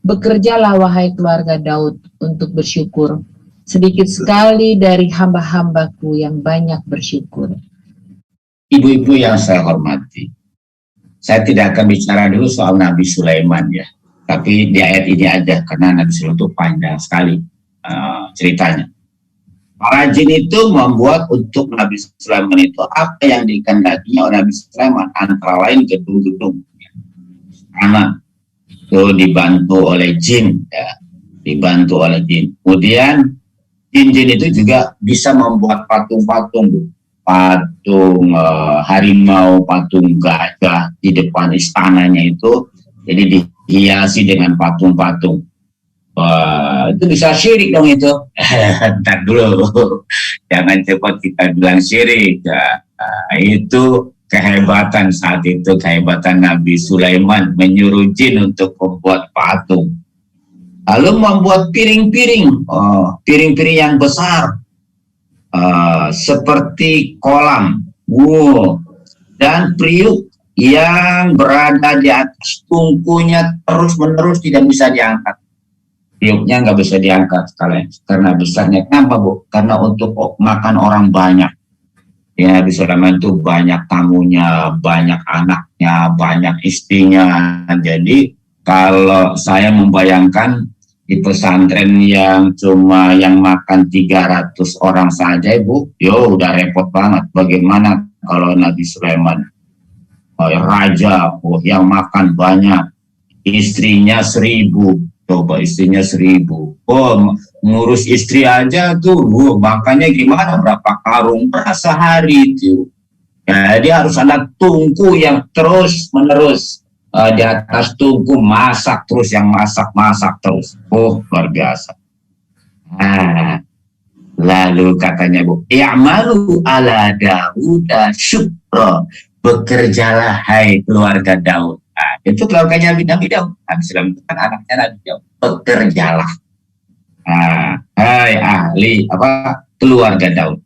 Bekerjalah wahai keluarga Daud untuk bersyukur. Sedikit sekali dari hamba-hambaku yang banyak bersyukur. Ibu-ibu yang saya hormati, saya tidak akan bicara dulu soal Nabi Sulaiman ya, tapi di ayat ini aja karena Nabi Sulaiman itu panjang sekali ceritanya. Para jin itu membuat untuk Nabi Sulaiman itu apa yang dikehendakinya oleh Nabi Sulaiman, antara lain gedung-gedung. Karena itu dibantu oleh jin, ya, dibantu oleh jin. Kemudian jin-jin itu juga bisa membuat patung-patung, patung harimau, patung gajah di depan istananya itu, jadi dihiasi dengan patung-patung. Itu bisa syirik dong itu. Ntar dulu, jangan cepat kita bilang syirik. Itu kehebatan saat itu, kehebatan Nabi Sulaiman menyuruh jin untuk membuat patung. Lalu membuat piring-piring, piring-piring yang besar, seperti kolam, dan periuk yang berada di atas tungkunya terus-menerus tidak bisa diangkat. Periuknya nggak bisa diangkat karena besarnya. Kenapa Bu? Karena untuk makan orang banyak. Ya, Nabi Sulaiman itu banyak tamunya, banyak anaknya, banyak istrinya. Jadi kalau saya membayangkan di pesantren yang cuma yang makan 300 orang saja, Ibu, udah repot banget. Bagaimana kalau Nabi Sulaiman, raja, yang makan banyak, istrinya 1000, coba istrinya 1000, ngurus istri aja tuh, makannya gimana, berapa karung beras sehari itu. Jadi harus ada tungku yang terus menerus. Di atas tungku masak terus, yang masak terus. Luar biasa. Lalu katanya, Bu, i'malu ala Daud syukra, bekerjalah hai keluarga Daud. Itu keluarganya Nabi Daud. Nabi Sulaiman itu kan anaknya Nabi Daud. Bekerjalah. Hai ahli keluarga Daud.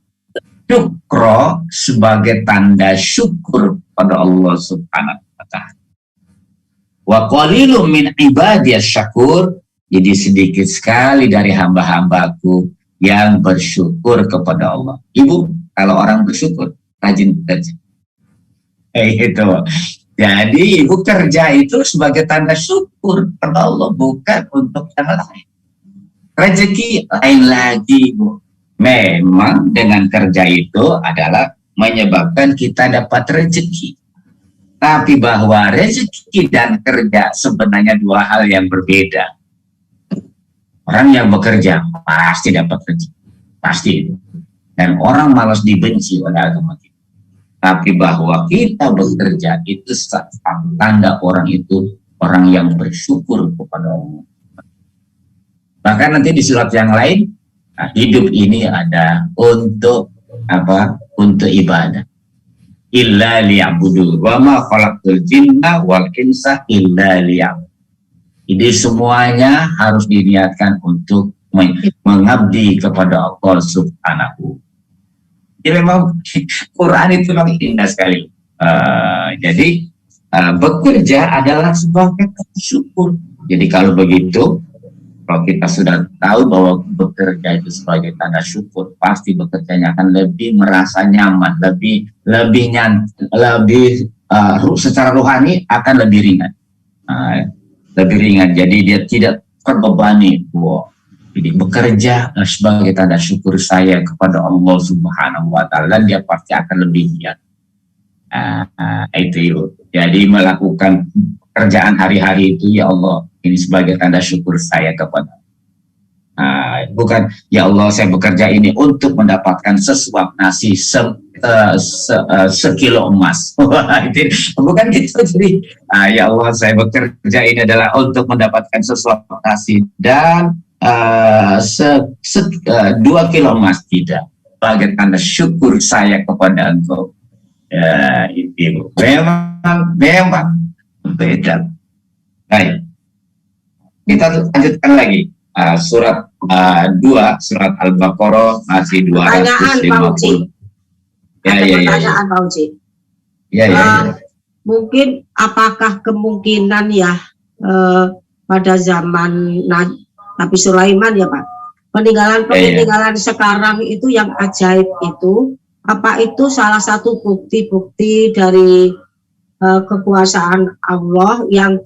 Syukra sebagai tanda syukur pada Allah Subhanahu wa ta'ala. Wa qalilum min ibadiyas syakur, jadi sedikit sekali dari hamba-hambaku yang bersyukur kepada Allah. Ibu, kalau orang bersyukur, rajin kerja. Itu. Jadi ibu kerja itu sebagai tanda syukur kepada Allah, bukan untuk yang lain. Rezeki lain lagi, Bu. Memang dengan kerja itu adalah menyebabkan kita dapat rezeki. Tapi bahwa rezeki dan kerja sebenarnya dua hal yang berbeda. Orang yang bekerja pasti dapat rezeki. Pasti. Dan orang malas dibenci oleh agama kita. Tapi bahwa kita bekerja itu tanda orang itu orang yang bersyukur kepada Allah. Bahkan nanti di surat yang lain, hidup ini ada untuk apa? Untuk ibadah. Illa liya'budu wa ma khalaqtul jinna wal insa illa liya'budu. Jadi semuanya harus diniatkan untuk mengabdi kepada Allah Subhanahu. Jadi memang Quran itu memang indah sekali. Jadi bekerja adalah sebagai syukur. Jadi kalau begitu, kalau kita sudah tahu bahwa bekerja itu sebagai tanda syukur, pasti bekerjanya akan lebih merasa nyaman, lebih secara rohani akan lebih ringan, Jadi dia tidak terbebani. Jadi bekerja sebagai tanda syukur saya kepada Allah Subhanahu wa ta'ala, dan dia pasti akan lebih giat. Itu. Jadi melakukan pekerjaan hari-hari itu, ya Allah, ini sebagai tanda syukur saya kepada. Bukan, ya Allah saya bekerja ini untuk mendapatkan sesuap nasi sekilo emas. Bukan gitu. Jadi ya Allah saya bekerja ini adalah untuk mendapatkan sesuap nasi dan 2 kilo emas, tidak. Sebagai tanda syukur saya kepada Engkau. Itu memang beda. Baik. Kita lanjutkan lagi. Surat 2, surat Al-Baqarah masih 250. Pertanyaan Pak Uci. Mungkin apakah kemungkinan pada zaman Nabi Sulaiman ya Pak, peninggalan sekarang itu yang ajaib itu, apa itu salah satu bukti-bukti dari kekuasaan Allah yang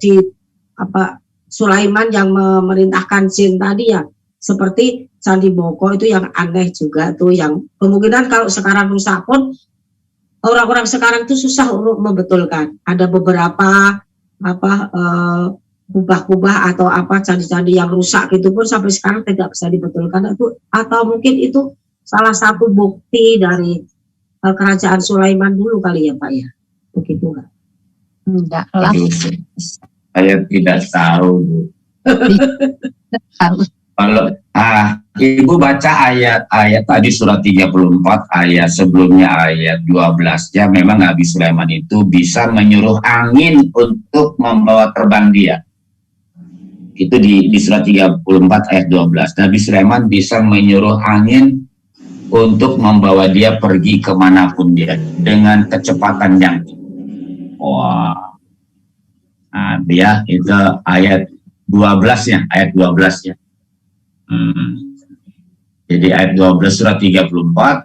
Sulaiman yang memerintahkan jin tadi ya, seperti Candi Boko itu yang aneh juga tuh, yang kemungkinan kalau sekarang rusak pun orang-orang sekarang itu susah untuk membetulkan. Ada beberapa kubah-kubah atau candi-candi yang rusak itu pun sampai sekarang tidak bisa dibetulkan itu, atau mungkin itu salah satu bukti dari kerajaan Sulaiman dulu kali ya Pak ya, begitu kan? Enggak lah. Saya tidak tahu. Kalau Ibu baca ayat-ayat tadi surat 34, ayat sebelumnya ayat 12, ya memang Nabi Sulaiman itu bisa menyuruh angin untuk membawa terbang dia. Itu di surat 34 ayat 12. Nabi Sulaiman bisa menyuruh angin untuk membawa dia pergi kemanapun dia dengan kecepatan yang dia itu ayat 12-nya, ayat 12-nya. Jadi ayat 12 surat 34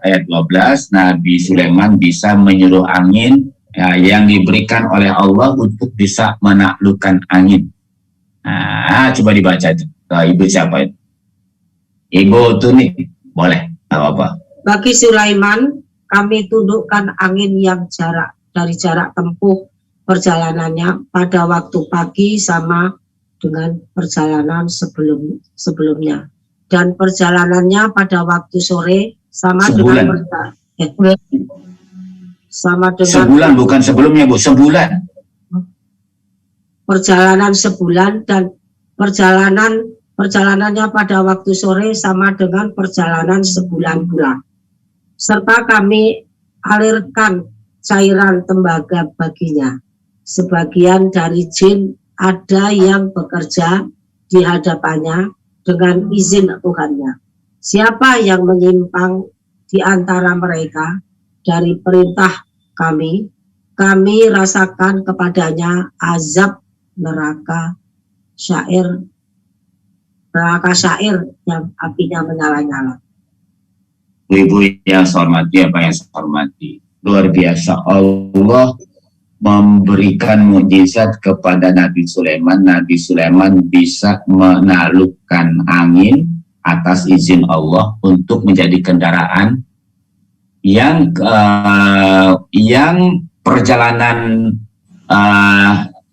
ayat 12, Nabi Sulaiman bisa menyuruh angin yang diberikan oleh Allah untuk bisa menaklukkan angin. Coba dibaca itu. Ibu siapa itu? Ibu tuh nih, boleh, nggak apa-apa. Bagi Sulaiman, kami tundukkan angin yang dari jarak tempuh perjalanannya pada waktu pagi sama dengan perjalanan sebelumnya. Dan perjalanannya pada waktu sore sama Sebulan. dengan sama dengan Sebulan, bukan sebelumnya, Bu, sebulan. perjalanan sebulan, dan perjalanannya pada waktu sore sama dengan perjalanan sebulan pula. Serta kami alirkan cairan tembaga baginya. Sebagian dari jin ada yang bekerja di hadapannya dengan izin Tuhannya. Siapa yang menyimpang di antara mereka dari perintah kami rasakan kepadanya azab neraka syair yang apinya menyala-nyala. Ibu yang saya hormati, apa yang saya hormati, luar biasa Allah memberikan mukjizat kepada Nabi Sulaiman. Nabi Sulaiman bisa menaklukkan angin atas izin Allah untuk menjadi kendaraan yang perjalanan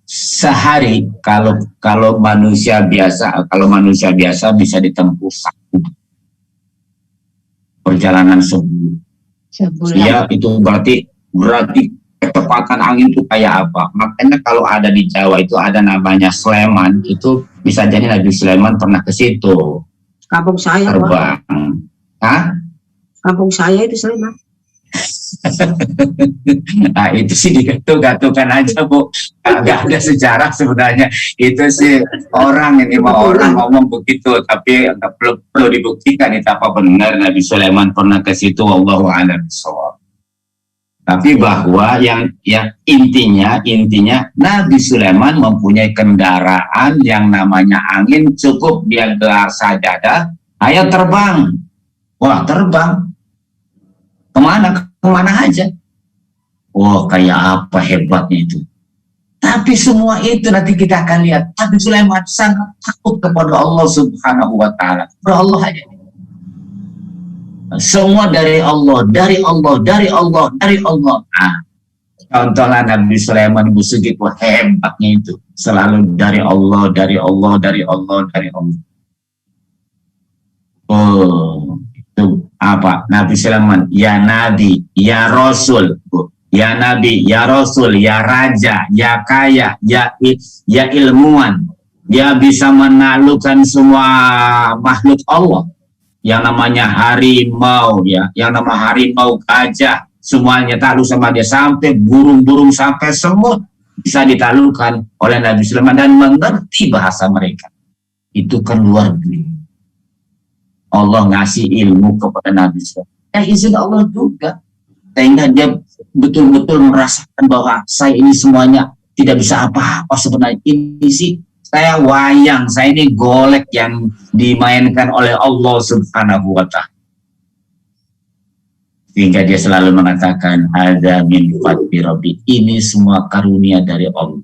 sehari kalau manusia biasa bisa ditempuh satu perjalanan sebulan. Ya, itu berarti kecepatan angin itu kayak apa? Makanya kalau ada di Jawa itu ada namanya Sleman, itu bisa jadi Nabi Sulaiman pernah ke situ. Kampung saya, terbang. Hah? Kampung saya itu Sleman. Nah, itu sih digatuk-gatukan aja, Bu. Nggak ada sejarah sebenarnya. Itu sih orang ngomong begitu, tapi nggak perlu dibuktikan itu apa benar Nabi Sulaiman pernah ke situ. Wallahu a'lam bishawab. Tapi bahwa yang intinya Nabi Sulaiman mempunyai kendaraan yang namanya angin, cukup dia gelar sajadah, ayo terbang. Wah, terbang. Kemana aja. Wah, kayak apa hebatnya itu. Tapi semua itu nanti kita akan lihat. Nabi Sulaiman sangat takut kepada Allah Subhanahu wa Ta'ala. Allah aja. Semua dari Allah. Nah, contohnya Nabi Sulaiman Ibu Sugit, wah hebatnya itu. Selalu dari Allah. Oh, itu apa? Nabi Sulaiman, ya Nabi, ya Rasul, ya Nabi, ya Rasul, ya Raja, ya Kaya, ya ilmuwan, ya bisa menaklukkan semua makhluk Allah. Yang namanya harimau, yang nama harimau, gajah, semuanya takluk sama dia, sampai burung-burung, sampai semut bisa ditaklukkan oleh Nabi Sulaiman dan mengerti bahasa mereka. Itu kan luar biasa. Allah ngasih ilmu kepada Nabi Sulaiman. Izin Allah juga, sehingga dia betul-betul merasakan bahwa saya ini semuanya tidak bisa apa-apa sebenarnya. Ini sih saya wayang, saya ini golek yang dimainkan oleh Allah Subhanahu wa Ta'ala. Sehingga dia selalu mengatakan, ada min fadli Rabbi, ini semua karunia dari Allah.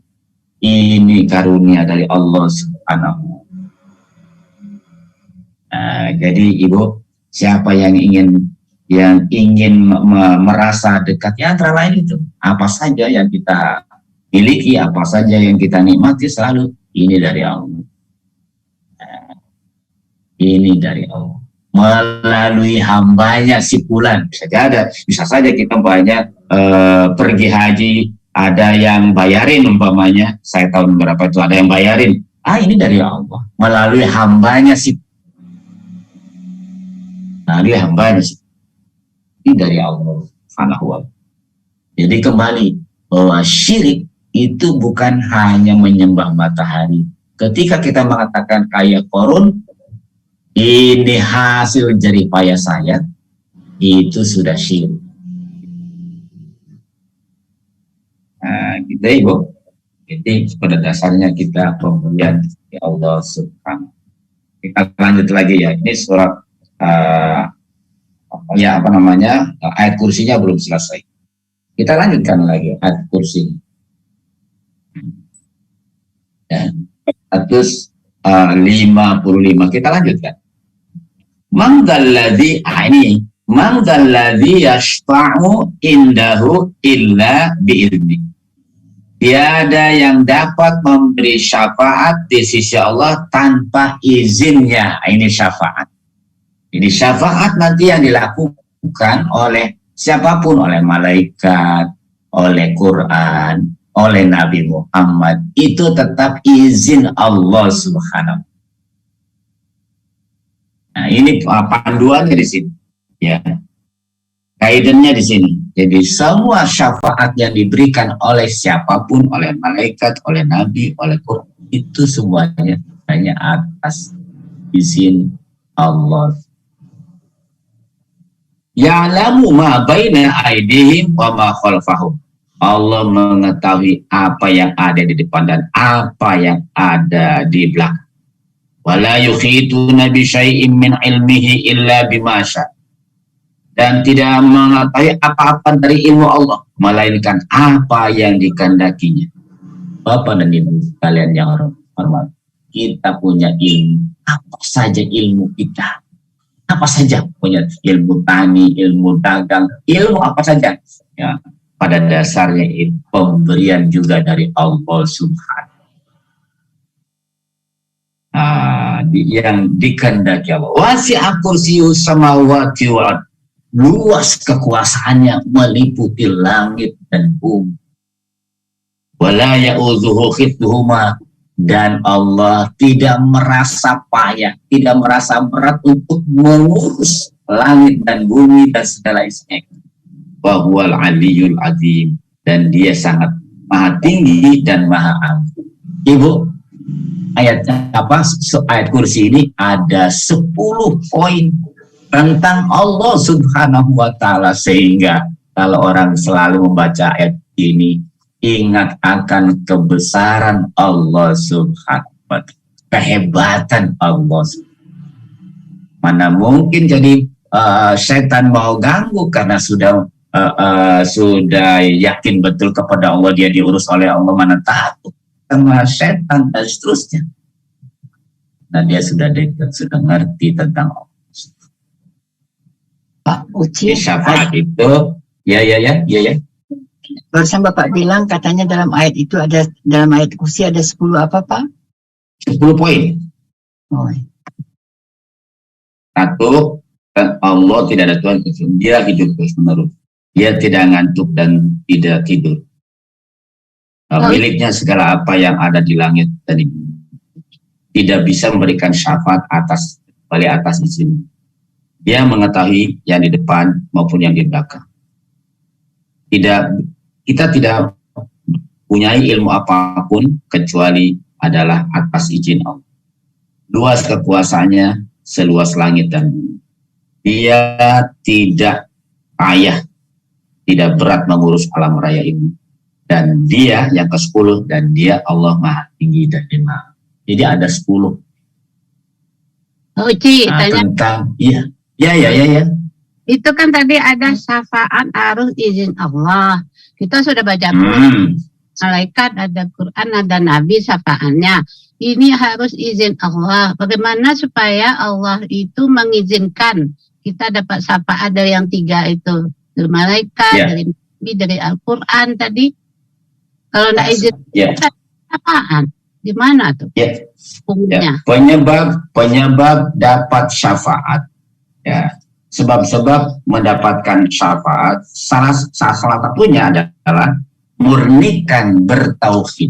Ini karunia dari Allah Subhanahu wa Ta'ala. Nah, jadi Ibu, siapa yang ingin merasa dekat, ya antara lain itu, apa saja yang kita miliki, apa saja yang kita nikmati, selalu ini dari Allah. Ini dari Allah. Melalui hambanya si fulan. Bisa saja kita banyak pergi haji, ada yang bayarin umpamanya, saya tahun berapa itu ada yang bayarin. Ini dari Allah. Melalui hambanya si ini dari Allah Subhanahu wa Ta'ala. Jadi kembali bahwa syirik itu bukan hanya menyembah matahari. Ketika kita mengatakan kayak korun, ini hasil jerih payah saya, itu sudah syirik. Nah, gitu Ibu. Jadi pada dasarnya kita pemberian dari Allah Subhanahu. Kita lanjut lagi ya. Ini surat ayat kursinya belum selesai. Kita lanjutkan lagi ayat kursi. Dan 55. Kita lanjutkan. Mangdalladzi yashfa'u indahu illa bi'izni. Tiada yang dapat memberi syafaat di sisi Allah tanpa izinnya. Ini syafaat. Ini syafaat nanti yang dilakukan oleh siapapun, oleh malaikat, oleh Quran, oleh Nabi Muhammad. Itu tetap izin Allah Subhanahu. Nah, ini panduannya di sini, ya. Kaidannya di sini. Jadi semua syafaat yang diberikan oleh siapapun, oleh malaikat, oleh Nabi, oleh Quran, itu semuanya hanya atas izin Allah. Ya'lamu ma baina aydihim wa ma khalfahum. Allah mengetahui apa yang ada di depan dan apa yang ada di belakang. Wala yukhituna bi syai'in min ilmihi illa bima syaa. Dan tidak mengetahui apa-apa dari ilmu Allah, melainkan apa yang dikehendakinya. Bapak dan Ibu kalian yang hormat, kita punya ilmu, apa saja ilmu kita. Apa saja, punya ilmu tani, ilmu dagang, ilmu apa saja. Ya, pada dasarnya itu pemberian juga dari Allah Subhanahu. Yang dikehendaki Allah. Wasi'a kursiyyus samawati wal ardh. Luas kekuasaannya meliputi langit dan bumi. Wala ya'udzuhu khifduhuma, dan Allah tidak merasa payah, tidak merasa berat untuk mengurus langit dan bumi dan segala isinya. Wa huwal aliyyul azim, dan dia sangat maha tinggi dan maha agung. Ibu, ayatnya apa? Ayat kursi ini ada 10 poin tentang Allah Subhanahu wa ta'ala, sehingga kalau orang selalu membaca ayat ini ingat akan kebesaran Allah Subhanahu wa ta'ala, kehebatan Allah. Mana mungkin jadi setan mau ganggu karena sudah yakin betul kepada Allah, dia diurus oleh Allah, mana takut sama setan dan seterusnya. Dan dia sudah dekat, sudah ngerti tentang Allah. Pak Uci, syafaat itu ya. Barusan Bapak bilang katanya dalam ayat itu ada, dalam ayat kursi ada 10 apa Pak? 10 poin. Oh. Satu, Allah tidak ada Tuhan, dia hidup terus menerus. Dia tidak ngantuk dan tidak tidur. Miliknya segala apa yang ada di langit dan di bumi. Tidak bisa memberikan syafaat atas izin. Dia mengetahui yang di depan maupun yang di belakang. Kita tidak punya ilmu apapun kecuali adalah atas izin Allah. Luas kekuasaannya seluas langit dan bumi. Dia tidak payah, tidak berat mengurus alam raya ini. Dan dia yang ke-10, dan dia Allah maha tinggi dan maha. Jadi ada 10. Uci, tanya tentang iya. Ya. Itu kan tadi ada syafaat harus izin Allah. Kita sudah baca malaikat, ada Quran, ada Nabi syafaatnya. Ini harus izin Allah. Bagaimana supaya Allah itu mengizinkan kita dapat syafaat dari yang 3 itu? Dari malaikat, dari Nabi, dari Al-Quran tadi. Kalau tidak izin, syafaat. Gimana tuh? Penyebab dapat syafaat. Ya, sebab-sebab mendapatkan syafaat salah satunya adalah murnikan bertauhid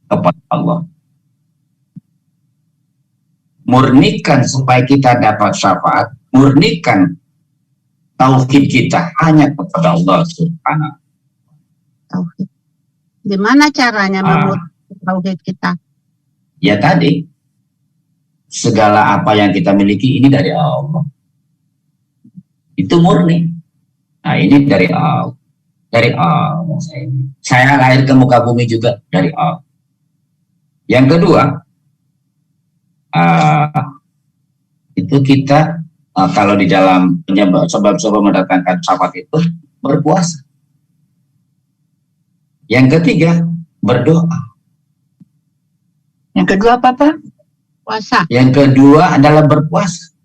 kepada Allah. Murnikan supaya kita dapat syafaat, murnikan tauhid kita hanya kepada Allah Subhanahu. Tauhid. Gimana caranya memurnikan tauhid kita? Ya tadi, segala apa yang kita miliki ini dari Allah. Itu murni. Nah, ini dari Allah. Dari Allah. Saya lahir ke muka bumi juga dari Allah. Yang kedua, itu kita kalau di dalam sebab-sebab mendatangkan syafaat itu berpuasa. Yang ketiga, berdoa. Yang kedua apa Pak? Puasa. Yang kedua adalah berpuasa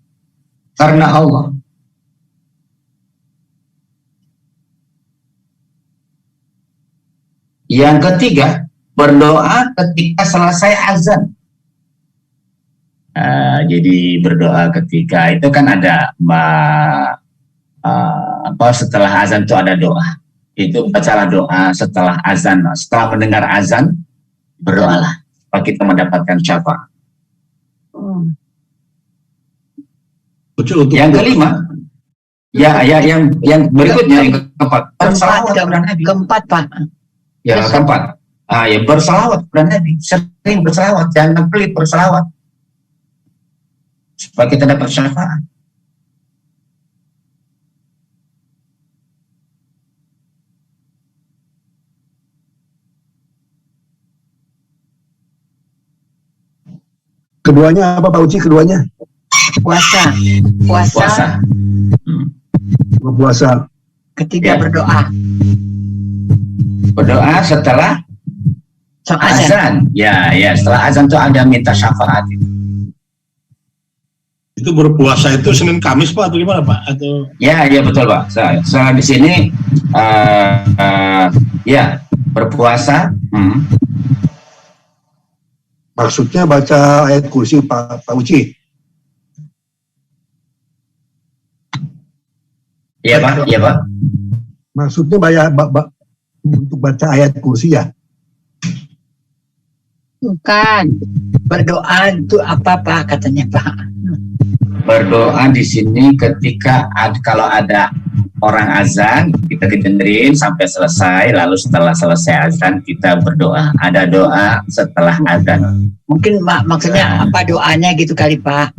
karena Allah. Yang ketiga, berdoa ketika selesai azan. Jadi berdoa ketika itu kan ada setelah azan itu ada doa. Itu bacalah doa setelah azan. Setelah mendengar azan, berdoalah supaya kita mendapatkan syafaat. Yang kelima, yang berikutnya yang keempat, bersalawat kepada Nabi. Keempat, Pak. Ya, keempat. Ya bersalawat kepada Nabi. Sering bersalawat, jangan pelit bersalawat supaya kita dapat syafaat. Keduanya apa Pak Uci? Keduanya? Puasa. Puasa. Puasa. Ketiga berdoa. Berdoa setelah azan. Ya, setelah azan itu ada minta syafaat. Itu berpuasa itu Senin Kamis Pak atau gimana Pak? Atau Ya betul Pak. Saya di sini ya berpuasa. Maksudnya baca ayat kursi Pak Uci. Iya Pak. Maksudnya untuk baca ayat kursi ya? Bukan. Berdoa itu apa Pak katanya Pak? Berdoa di sini ketika kalau ada orang azan kita dengerin sampai selesai, lalu setelah selesai azan kita berdoa. Ada doa setelah azan. Mungkin maksudnya apa doanya gitu kali Pak?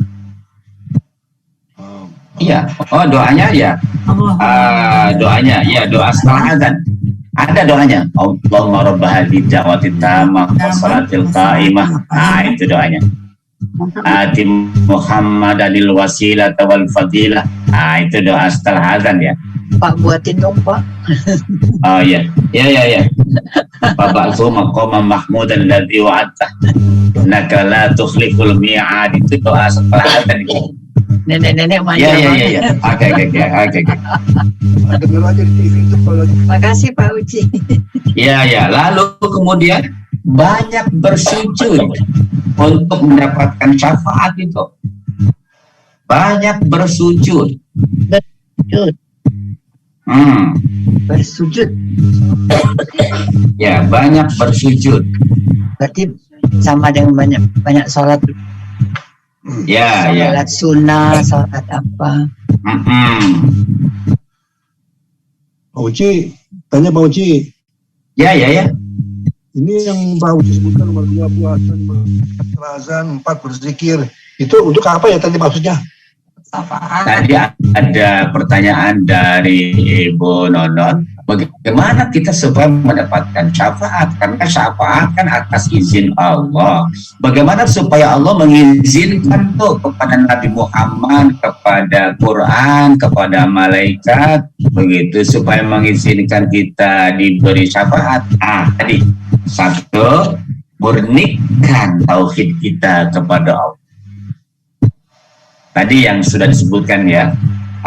Iya. Oh doanya ya. Doanya ya doa setelah azan. Ada doanya. Allahumma rabb hadhihi da'wati tammah wa salatil qa'imah. Itu doanya. Ati Muhammadanil wasilah wal fadilah. Itu doa setelah azan ya. Pak buatin dong Pak. Oh iya. Ya. Babakku maqama mahmudan alladzi wa'adta. Innaka la tukhliful mi'ad. Itu doa setelah azan itu. Nenek-nenek manja. Iya. Oke. Dengar aja di TV itu kalau Makasih Pak Uci. Iya. Lalu kemudian banyak bersujud untuk mendapatkan syafaat itu. Banyak bersujud. Bersujud. Ya, banyak bersujud. Berarti sama dengan banyak sholat. Ya. Sholat sunnah, sholat apa? Pak Uci, tanya Pak Uci. Ya. Ini yang Pak Uci sebutkan nomor 2 puasa, setelah azan, 4 berzikir. Itu untuk apa ya tadi maksudnya? Tadi ada pertanyaan dari Ibu Nonon, bagaimana kita supaya mendapatkan syafaat? Karena syafaat kan atas izin Allah. Bagaimana supaya Allah mengizinkan tuh kepada Nabi Muhammad, kepada Quran, kepada malaikat, begitu supaya mengizinkan kita diberi syafaat. Tadi satu, murnikan tauhid kita kepada Allah. Tadi yang sudah disebutkan ya.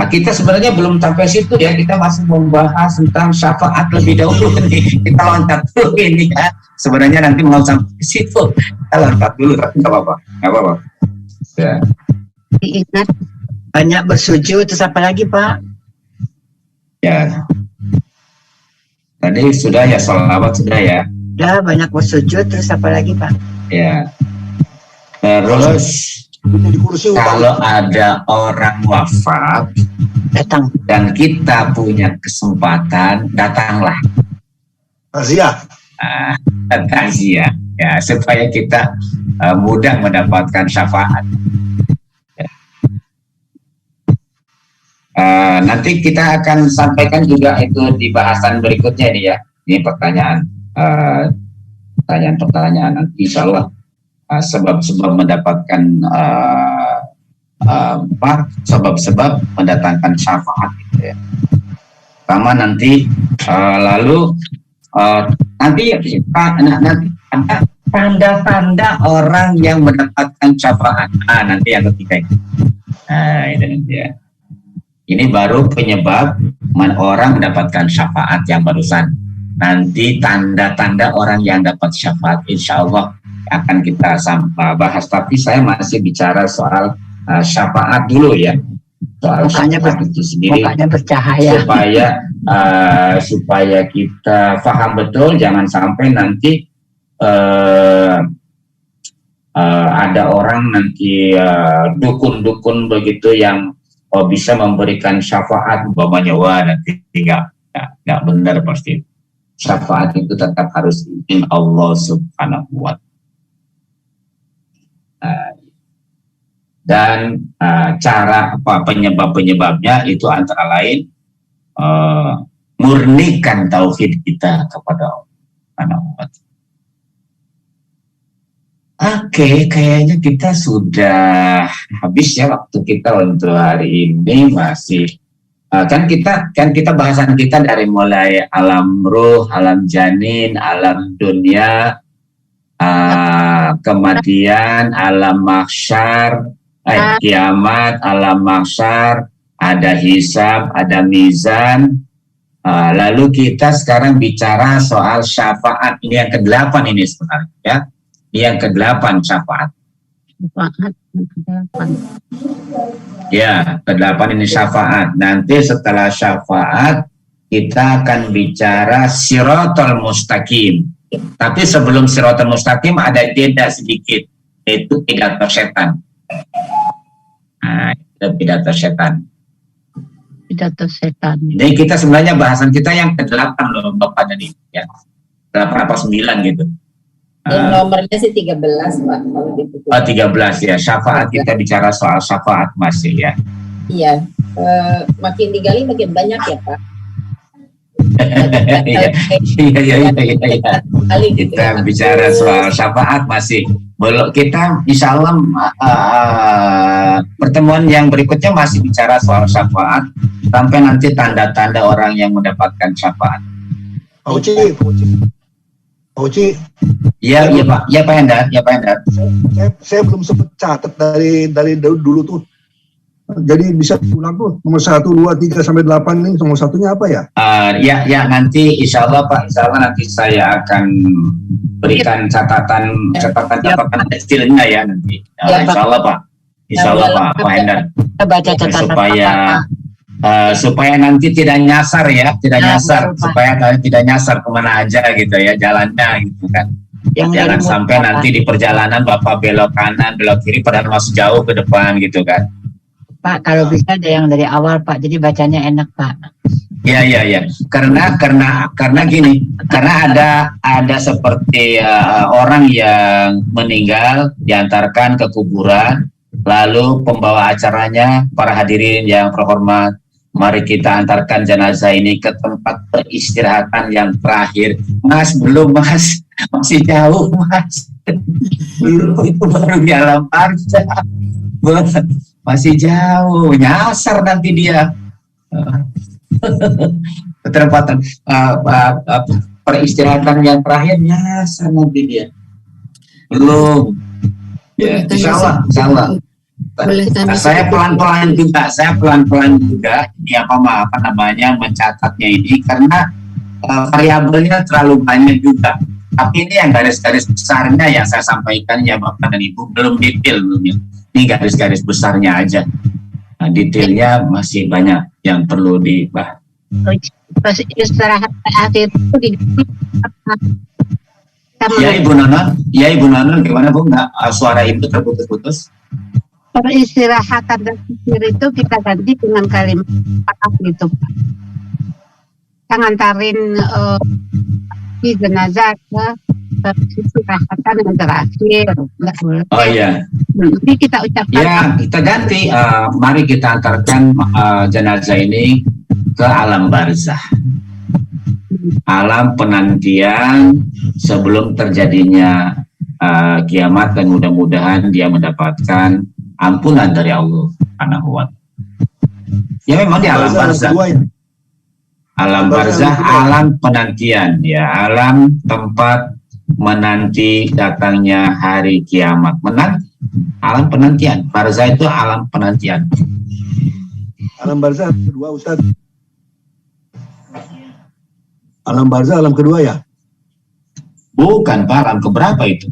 Kita sebenarnya belum sampai situ ya, kita masih membahas tentang syafaat lebih dahulu nih. Kita loncat dulu ini ya. Sebenarnya nanti mau sampai situ, kita loncat dulu, tapi nggak apa-apa. Ya. Diingat banyak bersujud, terus apa lagi Pak? Ya. Tadi sudah ya, sholawat sudah ya. Udah banyak bersujud, terus apa lagi Pak? Ya. Terus kalau ada orang wafat datang dan kita punya kesempatan, datanglah. Takziah. Takziah ya, supaya kita mudah mendapatkan syafaat. Nanti kita akan sampaikan juga itu di bahasan berikutnya nih ya. Ini pertanyaan nanti insya Allah. Sebab-sebab mendapatkan sebab-sebab mendatangkan syafaat gitu ya. Pertama nanti lalu nanti tanda-tanda orang yang mendapatkan syafaat. Nanti yang ketiga ini. Ini dia. Ini baru penyebab orang mendapatkan syafaat yang barusan. Nanti tanda-tanda orang yang dapat syafaat, insya Allah akan kita bahas. Tapi saya masih bicara soal syafaat dulu ya. Soal syafaat itu sendiri. Bercahaya. Supaya kita paham betul, jangan sampai nanti ada orang nanti dukun-dukun begitu yang bisa memberikan syafaat, umpamanya wah nanti nggak benar pasti. Syafaat itu tetap harus izin Allah Subhanahu wa Ta'ala. Dan cara penyebabnya itu antara lain murnikan tauhid kita kepada Allah Subhanahu wa Ta'ala. Oke, kayaknya kita sudah habis ya waktu kita untuk hari ini. Masih kan kita bahasan kita dari mulai alam ruh, alam janin, alam dunia, kematian, alam mahsyar, kiamat, alam mahsyar, ada hisab, ada mizan. Lalu kita sekarang bicara soal syafaat. Ini yang ke-8 ini sebenarnya ya. Yang ke-8 syafaat. Ya, ke-8 ini syafaat. Nanti setelah syafaat kita akan bicara siratal mustaqim. Tapi sebelum siratal mustaqim ada jeda sedikit, yaitu pidato setan. Itu pidato setan. Pidato setan. Jadi kita sebenarnya bahasan kita yang ke-8 loh Bapak dan Ibu ya. 8 apa 9 gitu. Nomornya sih 13 Pak. Kalau gitu. 13 ya, syafaat kita bicara soal syafaat masih ya. Iya, makin digali makin banyak ya Pak. Iya. Kita bicara soal syafaat masih. Belum, kita insya Allah pertemuan yang berikutnya masih bicara soal syafaat sampai nanti tanda-tanda orang yang mendapatkan syafaat. Oci. Iya Pak, ya Pak Hendar, Saya belum sempat catat dari dulu tuh. Jadi bisa diulang tuh nomor 1, 2, 3 sampai 8 ini nomor satunya apa ya? Ya nanti insya Allah Pak, insya Allah nanti saya akan berikan catatan tekstilnya ya nanti. Insya Allah Pak, Pak Hendar. Kita baca catatan supaya nanti tidak nyasar ya, supaya kalian tidak nyasar kemana aja gitu ya jalannya gitu kan. Jangan sampai nanti di perjalanan Bapak belok kanan, belok kiri padahal masih jauh ke depan gitu kan. Pak, kalau bisa ada yang dari awal Pak, jadi bacanya enak Pak. Iya. Karena gini, karena ada seperti orang yang meninggal diantarkan ke kuburan, lalu pembawa acaranya para hadirin yang terhormat, mari kita antarkan jenazah ini ke tempat peristirahatan yang terakhir. Mas, belum Mas, masih jauh Mas. Belum, itu baru di alam barzah. Masih jauh, nyasar nanti dia. Ketempatan peristirahatan yang terakhir nyasar nanti dia. Belum. Ya, insya Allah. Saya pelan-pelan juga ini apa namanya mencatatnya ini karena variabelnya terlalu banyak juga. Tapi ini yang garis-garis besarnya yang saya sampaikan ya Bapak dan Ibu belum detail belum. Ini garis-garis besarnya aja. Nah, detailnya masih banyak yang perlu dibahas. Pas istirahat akhir itu di Ya Ibu Nonon, gimana Bu? Suara Ibu terputus-putus. Peristirahatan terakhir itu kita ganti dengan kalimat gitu Pak. Kita ngantarin di jenazah ke peristirahatan yang terakhir. Oh iya. Jadi kita ucapkan. Ya kita ganti. Mari kita antarkan jenazah ini ke alam barzah. Alam penantian sebelum terjadinya kiamat dan mudah-mudahan dia mendapatkan ampunan dari Allah Subhanahu wa Ta'ala. Ya memang di alam barzah. Alam barzah, alam penantian ya, alam tempat menanti datangnya hari kiamat. Menanti, alam penantian. Barzah itu alam penantian. Alam barzah kedua, Ustaz. Alam barzah alam kedua ya? Bukan, Pak, alam keberapa itu?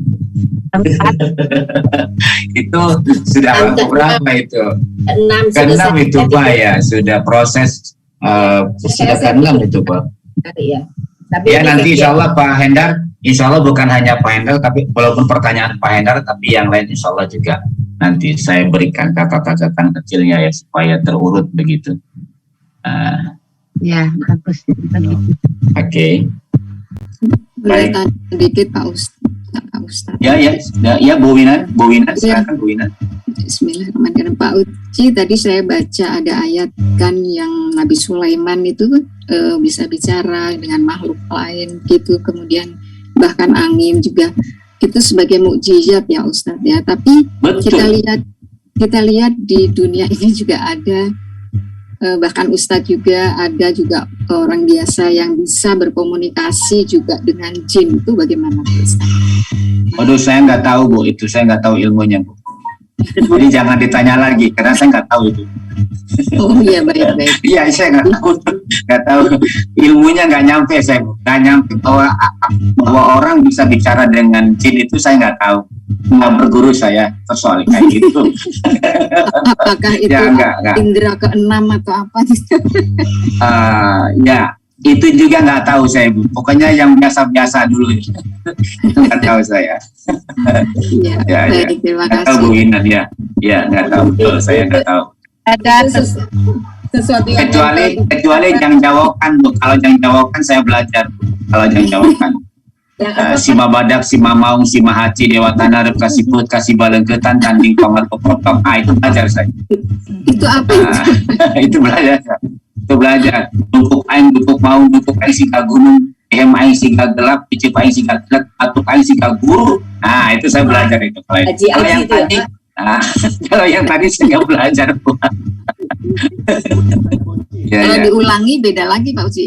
Itu sudah alam keberapa itu? Keenam itu, Pak, ya. Sudah proses, sudah keenam itu, Pak. Ya. Ya, nanti insya Allah Pak Hendar, insya Allah bukan hanya Pak Hendar, tapi walaupun pertanyaan Pak Hendar, tapi yang lain insya Allah juga nanti saya berikan catatan kecilnya ya, supaya terurut begitu. Ya, bagus. Oke. Boleh tanya sedikit Pak Ustadz. Ya, Bu Wina, silakan Bu Wina. Bismillahirrahmanirrahim. Pak Uci, tadi saya baca ada ayat kan yang Nabi Sulaiman itu bisa bicara dengan makhluk lain gitu, kemudian bahkan angin juga itu sebagai mukjizat ya Ustadz ya. Tapi kita lihat di dunia ini juga ada bahkan Ustadz juga ada juga orang biasa yang bisa berkomunikasi juga dengan jin, itu bagaimana Ustadz? Waduh, saya nggak tahu Bu, itu saya nggak tahu ilmunya Bu. Jadi jangan ditanya lagi, karena saya nggak tahu itu. Oh iya, baik. Iya, saya nggak tahu ilmunya, nggak nyampe saya, nggak nyampe bahwa orang bisa bicara dengan jin itu saya nggak tahu, nggak berguru saya soal kayak gitu. Apakah itu enggak. indera keenam atau apa? Ya, itu juga nggak tahu saya Bu. Pokoknya yang biasa-biasa dulu itu nggak tahu saya. Ya, baik, terima kasih. Tahu Bu Inan ya, nggak tahu betul, saya nggak tahu. Ada sesuatu yang kecuali yang jawaban Bu. Kalau yang jawaban saya belajar Bu. Kalau yang jawaban. Si Mabadak, si Mamaung, si Mahaci, Dewa Tanah, Rep, kasih Put, kasih Balengketan, Tanding Panger, Pepotong. Itu belajar saya. Itu apa itu belajar. Itu belajar. Dukuk aing, dukuk maung, dukuk aing singka gunung, ehem aing singka gelap, picip aing singka gelap, atuk aing singka guru. Nah, itu saya belajar itu. Kalau yang tadi, kalau yang tadi saya nggak belajar Bu. Kalau diulangi beda lagi Pak Uci.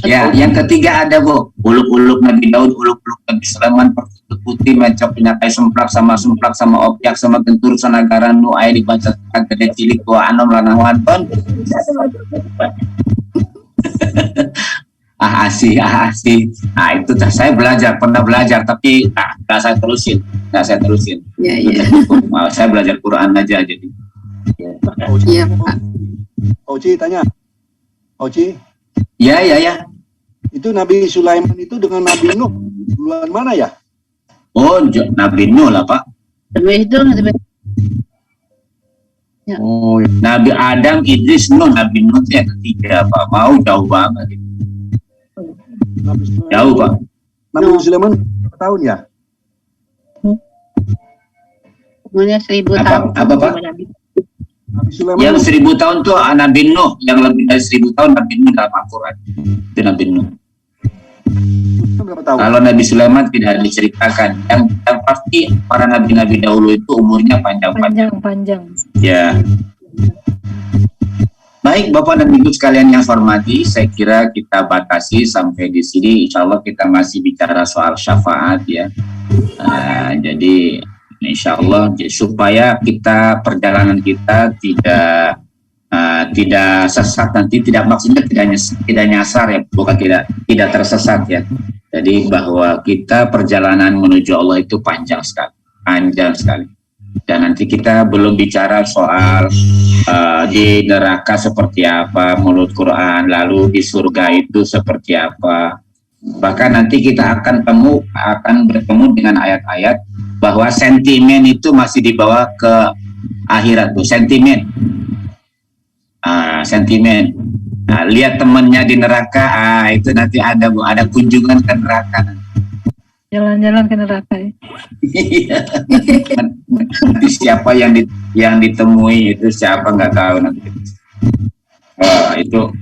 Ya, yang ketiga ada Bu, uluk-uluk Nabi Daud, uluk-uluk Nabi Sulaiman, perkutut putih, macam penyakai semplak sama objek sama gentur sanagaran nu aya dibaca gede cilik tua anom lanang wadon. Asih. Nah, itu saya pernah belajar, tapi nggak saya terusin. Iya. Saya belajar Quran aja jadi. Iya Pak. Oci tanya. Oci. Ya. Itu Nabi Sulaiman itu dengan Nabi Nuh duluan mana ya? Oh, Nabi Nuh lah Pak. Oh, Nabi Adam, Idris, Nuh, Nabi Nuh yang ketiga Pak. Mau jauh banget. Jauh Pak. Nabi Sulaiman berapa tahun ya? Umurnya 1000 tahun. Apa Pak? Yang 1000 tahun tuh Nabi Nuh, yang lebih dari 1000 tahun Nabi Nuh dalam Al-Quran. Itu Nabi Nuh. Kalau Nabi Sulaiman tidak diceritakan. Yang pasti para nabi-nabi dahulu itu umurnya panjang. Ya. Baik Bapak dan Ibu sekalian yang saya hormati, saya kira kita batasi sampai di sini. Insya Allah kita masih bicara soal syafaat ya. Jadi insya Allah supaya perjalanan kita tidak sesat nanti, maksudnya tidak nyasar ya, bukan tidak tersesat ya. Jadi bahwa kita perjalanan menuju Allah itu panjang sekali. Dan nanti kita belum bicara soal di neraka seperti apa menurut Quran, lalu di surga itu seperti apa. Bahkan nanti kita akan bertemu dengan ayat-ayat bahwa sentimen itu masih dibawa ke akhirat tuh, sentimen. Nah, lihat temannya di neraka, itu nanti ada kunjungan ke neraka. Jalan-jalan ke neraka ya. Nanti siapa yang ditemui itu siapa nggak tahu nanti. Itu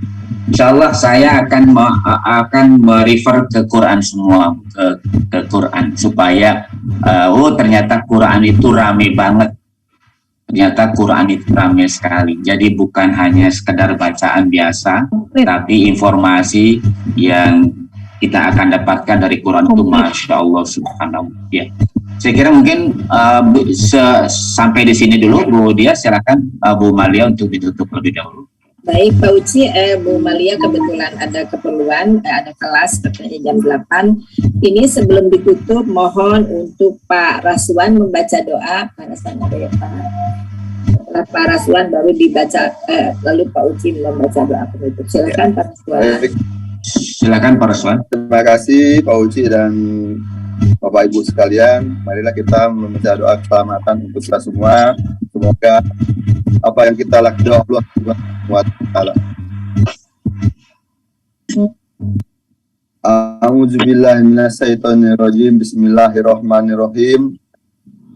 Insya Allah saya akan merefer ke Quran semua, ke Quran supaya ternyata Quran itu rame banget ternyata Quran itu ramai sekali. Jadi bukan hanya sekedar bacaan biasa, tapi informasi yang kita akan dapatkan dari Quran itu Masya Allah Subhanahu wa ta'ala. Saya kira mungkin sampai di sini dulu, Bu Dia. Silakan Bu Malia untuk ditutup lebih dahulu. Baik, Pak Uci, Bu Malia kebetulan ada keperluan, ada kelas katanya jam 8. Ini sebelum ditutup, mohon untuk Pak Raswan membaca doa. Pak Raswan ada ya Pak? Setelah Pak Raswan baru dibaca, lalu Pak Uci membaca doa penutup. Silakan Pak Raswan. Silakan Pak Raswan. Terima kasih Pak Uci dan Bapak Ibu sekalian. Marilah kita membaca doa keselamatan untuk kita semua. Semoga apa yang kita lakukan Allah Subhanahu wa ta'ala. A'udzubillahi minasyaitonirrajim. Bismillahirrahmanirrahim.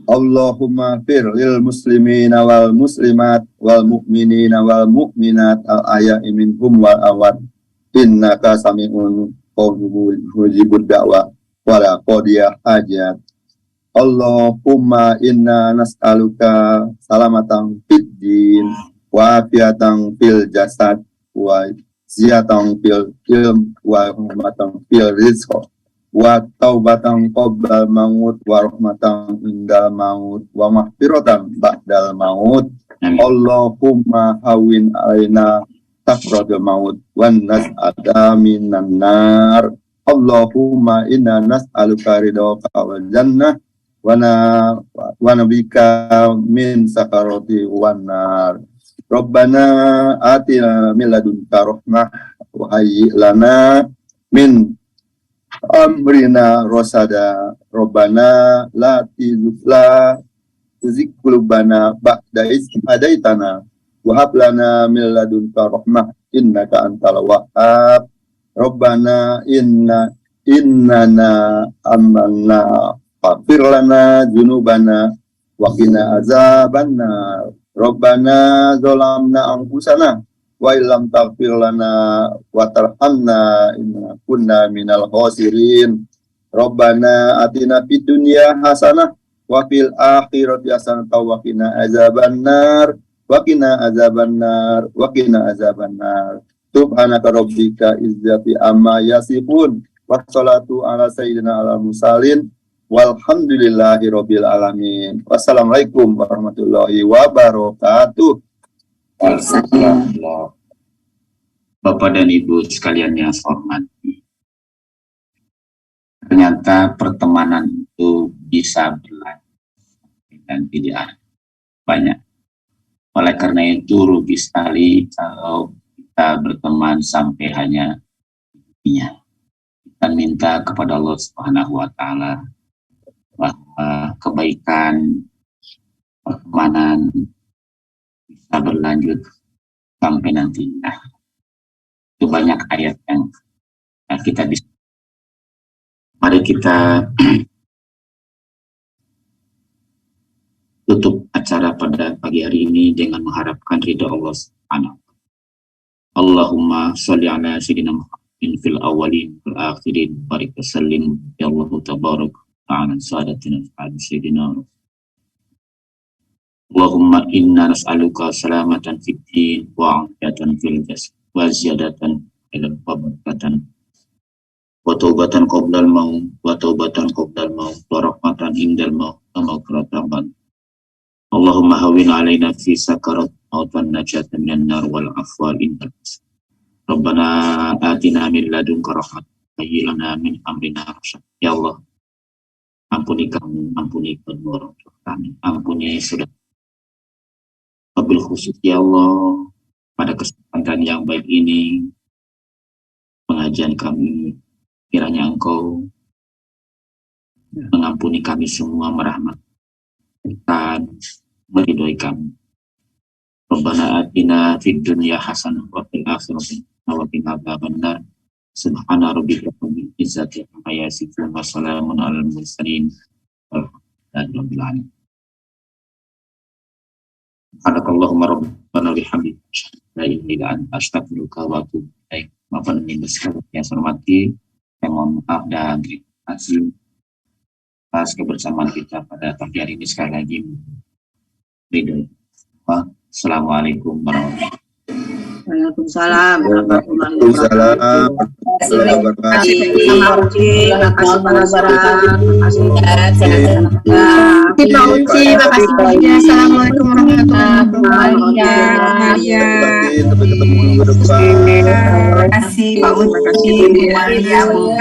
Allahumma fir lil muslimina wal muslimat wal mu'minina wal mu'minat al ahya'i minhum wal amwat innaka sami'un mujibud da'wa wala qadiyah hajat. Allahumma inna nas'aluka salamatan fid din wa afiatan fil jasad wa ziyatan fil ilm wa rahmatan fil rizq wa taubatan qabla maut wa rahmatan indal maut wa mahfiratan ba'dal maut. Allahumma hawin alaina tafradul maut wan nas'ada minan nar. Allahumma inna nas'aluka ridhaka wal jannah wa nabika min sakarati wan nar. Rabbana atina min ladunka rahmah wa hayyi lana min amrina rosada. Rabbana la tuzigh qulubana ba'da idh hadaitana wa hab lana min ladunka rahmah innaka antal wahhab. Rabbana innana amanna faghfir lana dzunubana wa qina azabannar. Rabbana zalamna anfusana wa illam taghfir lana wa tarhamna inna kunna minal khasirin. Rabbana atina fid dunya hasanah wa fil akhirati hasanah wa qina azabannar wa qina azabannar wa qina azabannar. Subhanaka rabbika izzati amma yasifun wassalatu ala sayyidina ala mursalin walhamdulillahi rabbil alamin. Wassalamualaikum warahmatullahi wabarakatuh. Waalaikumsalam. Bapak dan Ibu sekalian yang saya hormati, ternyata pertemanan itu bisa berlanjut dan tidak banyak. Oleh karena itu rugi sekali kalau kita berteman sampai hanya dunia. Kita minta kepada Allah Subhanahu wa ta'ala bahwa kebaikan pertemanan bisa berlanjut sampai nanti. Nah, itu banyak ayat yang kita bisa. Mari kita tutup acara pada pagi hari ini dengan mengharapkan ridha Allah Subhanahu. Allahumma sholli ala sayyidina Muhammadin fil awwalin wal akhirin barik sallim ya Allah tabarak ta'ala sadatina sayyidina. Allahumma inna nas'aluka salamatan fid din wa afiyatan fil jasad wa ziyadatan ilal barakatan wa taubatan qabla al maut wa taubatan qabla al maut wa rahmatan indal maut wa maghfiratan. Allahumma hawwin alaina fi sakarat maut wan najata minan nar wal afwa indal maut. Rabbana atina min ladunka rahmatan wa hayyi lana min amrina rasyad. Ya Allah, ampuni kami, ampuni kedua orang tua kami, ampuni saudara. Wabil khusus ya Allah, pada kesempatan yang baik ini, pengajian kami, kiranya Engkau mengampuni kami semua, merahmatkan, meridhoi kami. Rabbana atina fid dunya hasanah wa fil akhirati wa qina adzabannar. Subhana rabbika rabbil izzati amma yasifun wa salamun alal mursalin walhamdulillahi rabbil alamin. Subhanakallahumma rabbana bihamdika la ilaha illa anta astaghfiruka wa atubu ilaik. Bapak dan Ibu sekalian yang saya hormati, saya mohon maaf dan terima kasih atas kebersamaan kita pada pagi hari ini. Sekali lagi ridho Assalamualaikum warahmatullahi wabarakatuh. Waalaikumsalam warahmatullahi Waalaikumsalam wabarakatuh. warahmatullahi wabarakatuh. Terima kasih Pak Nasran, terima kasih Pak Uci, makasih banyak. Assalamualaikum warahmatullahi wabarakatuh. Sampai ketemu minggu depan. Terima kasih Pak Uci, Bu Maria, Bu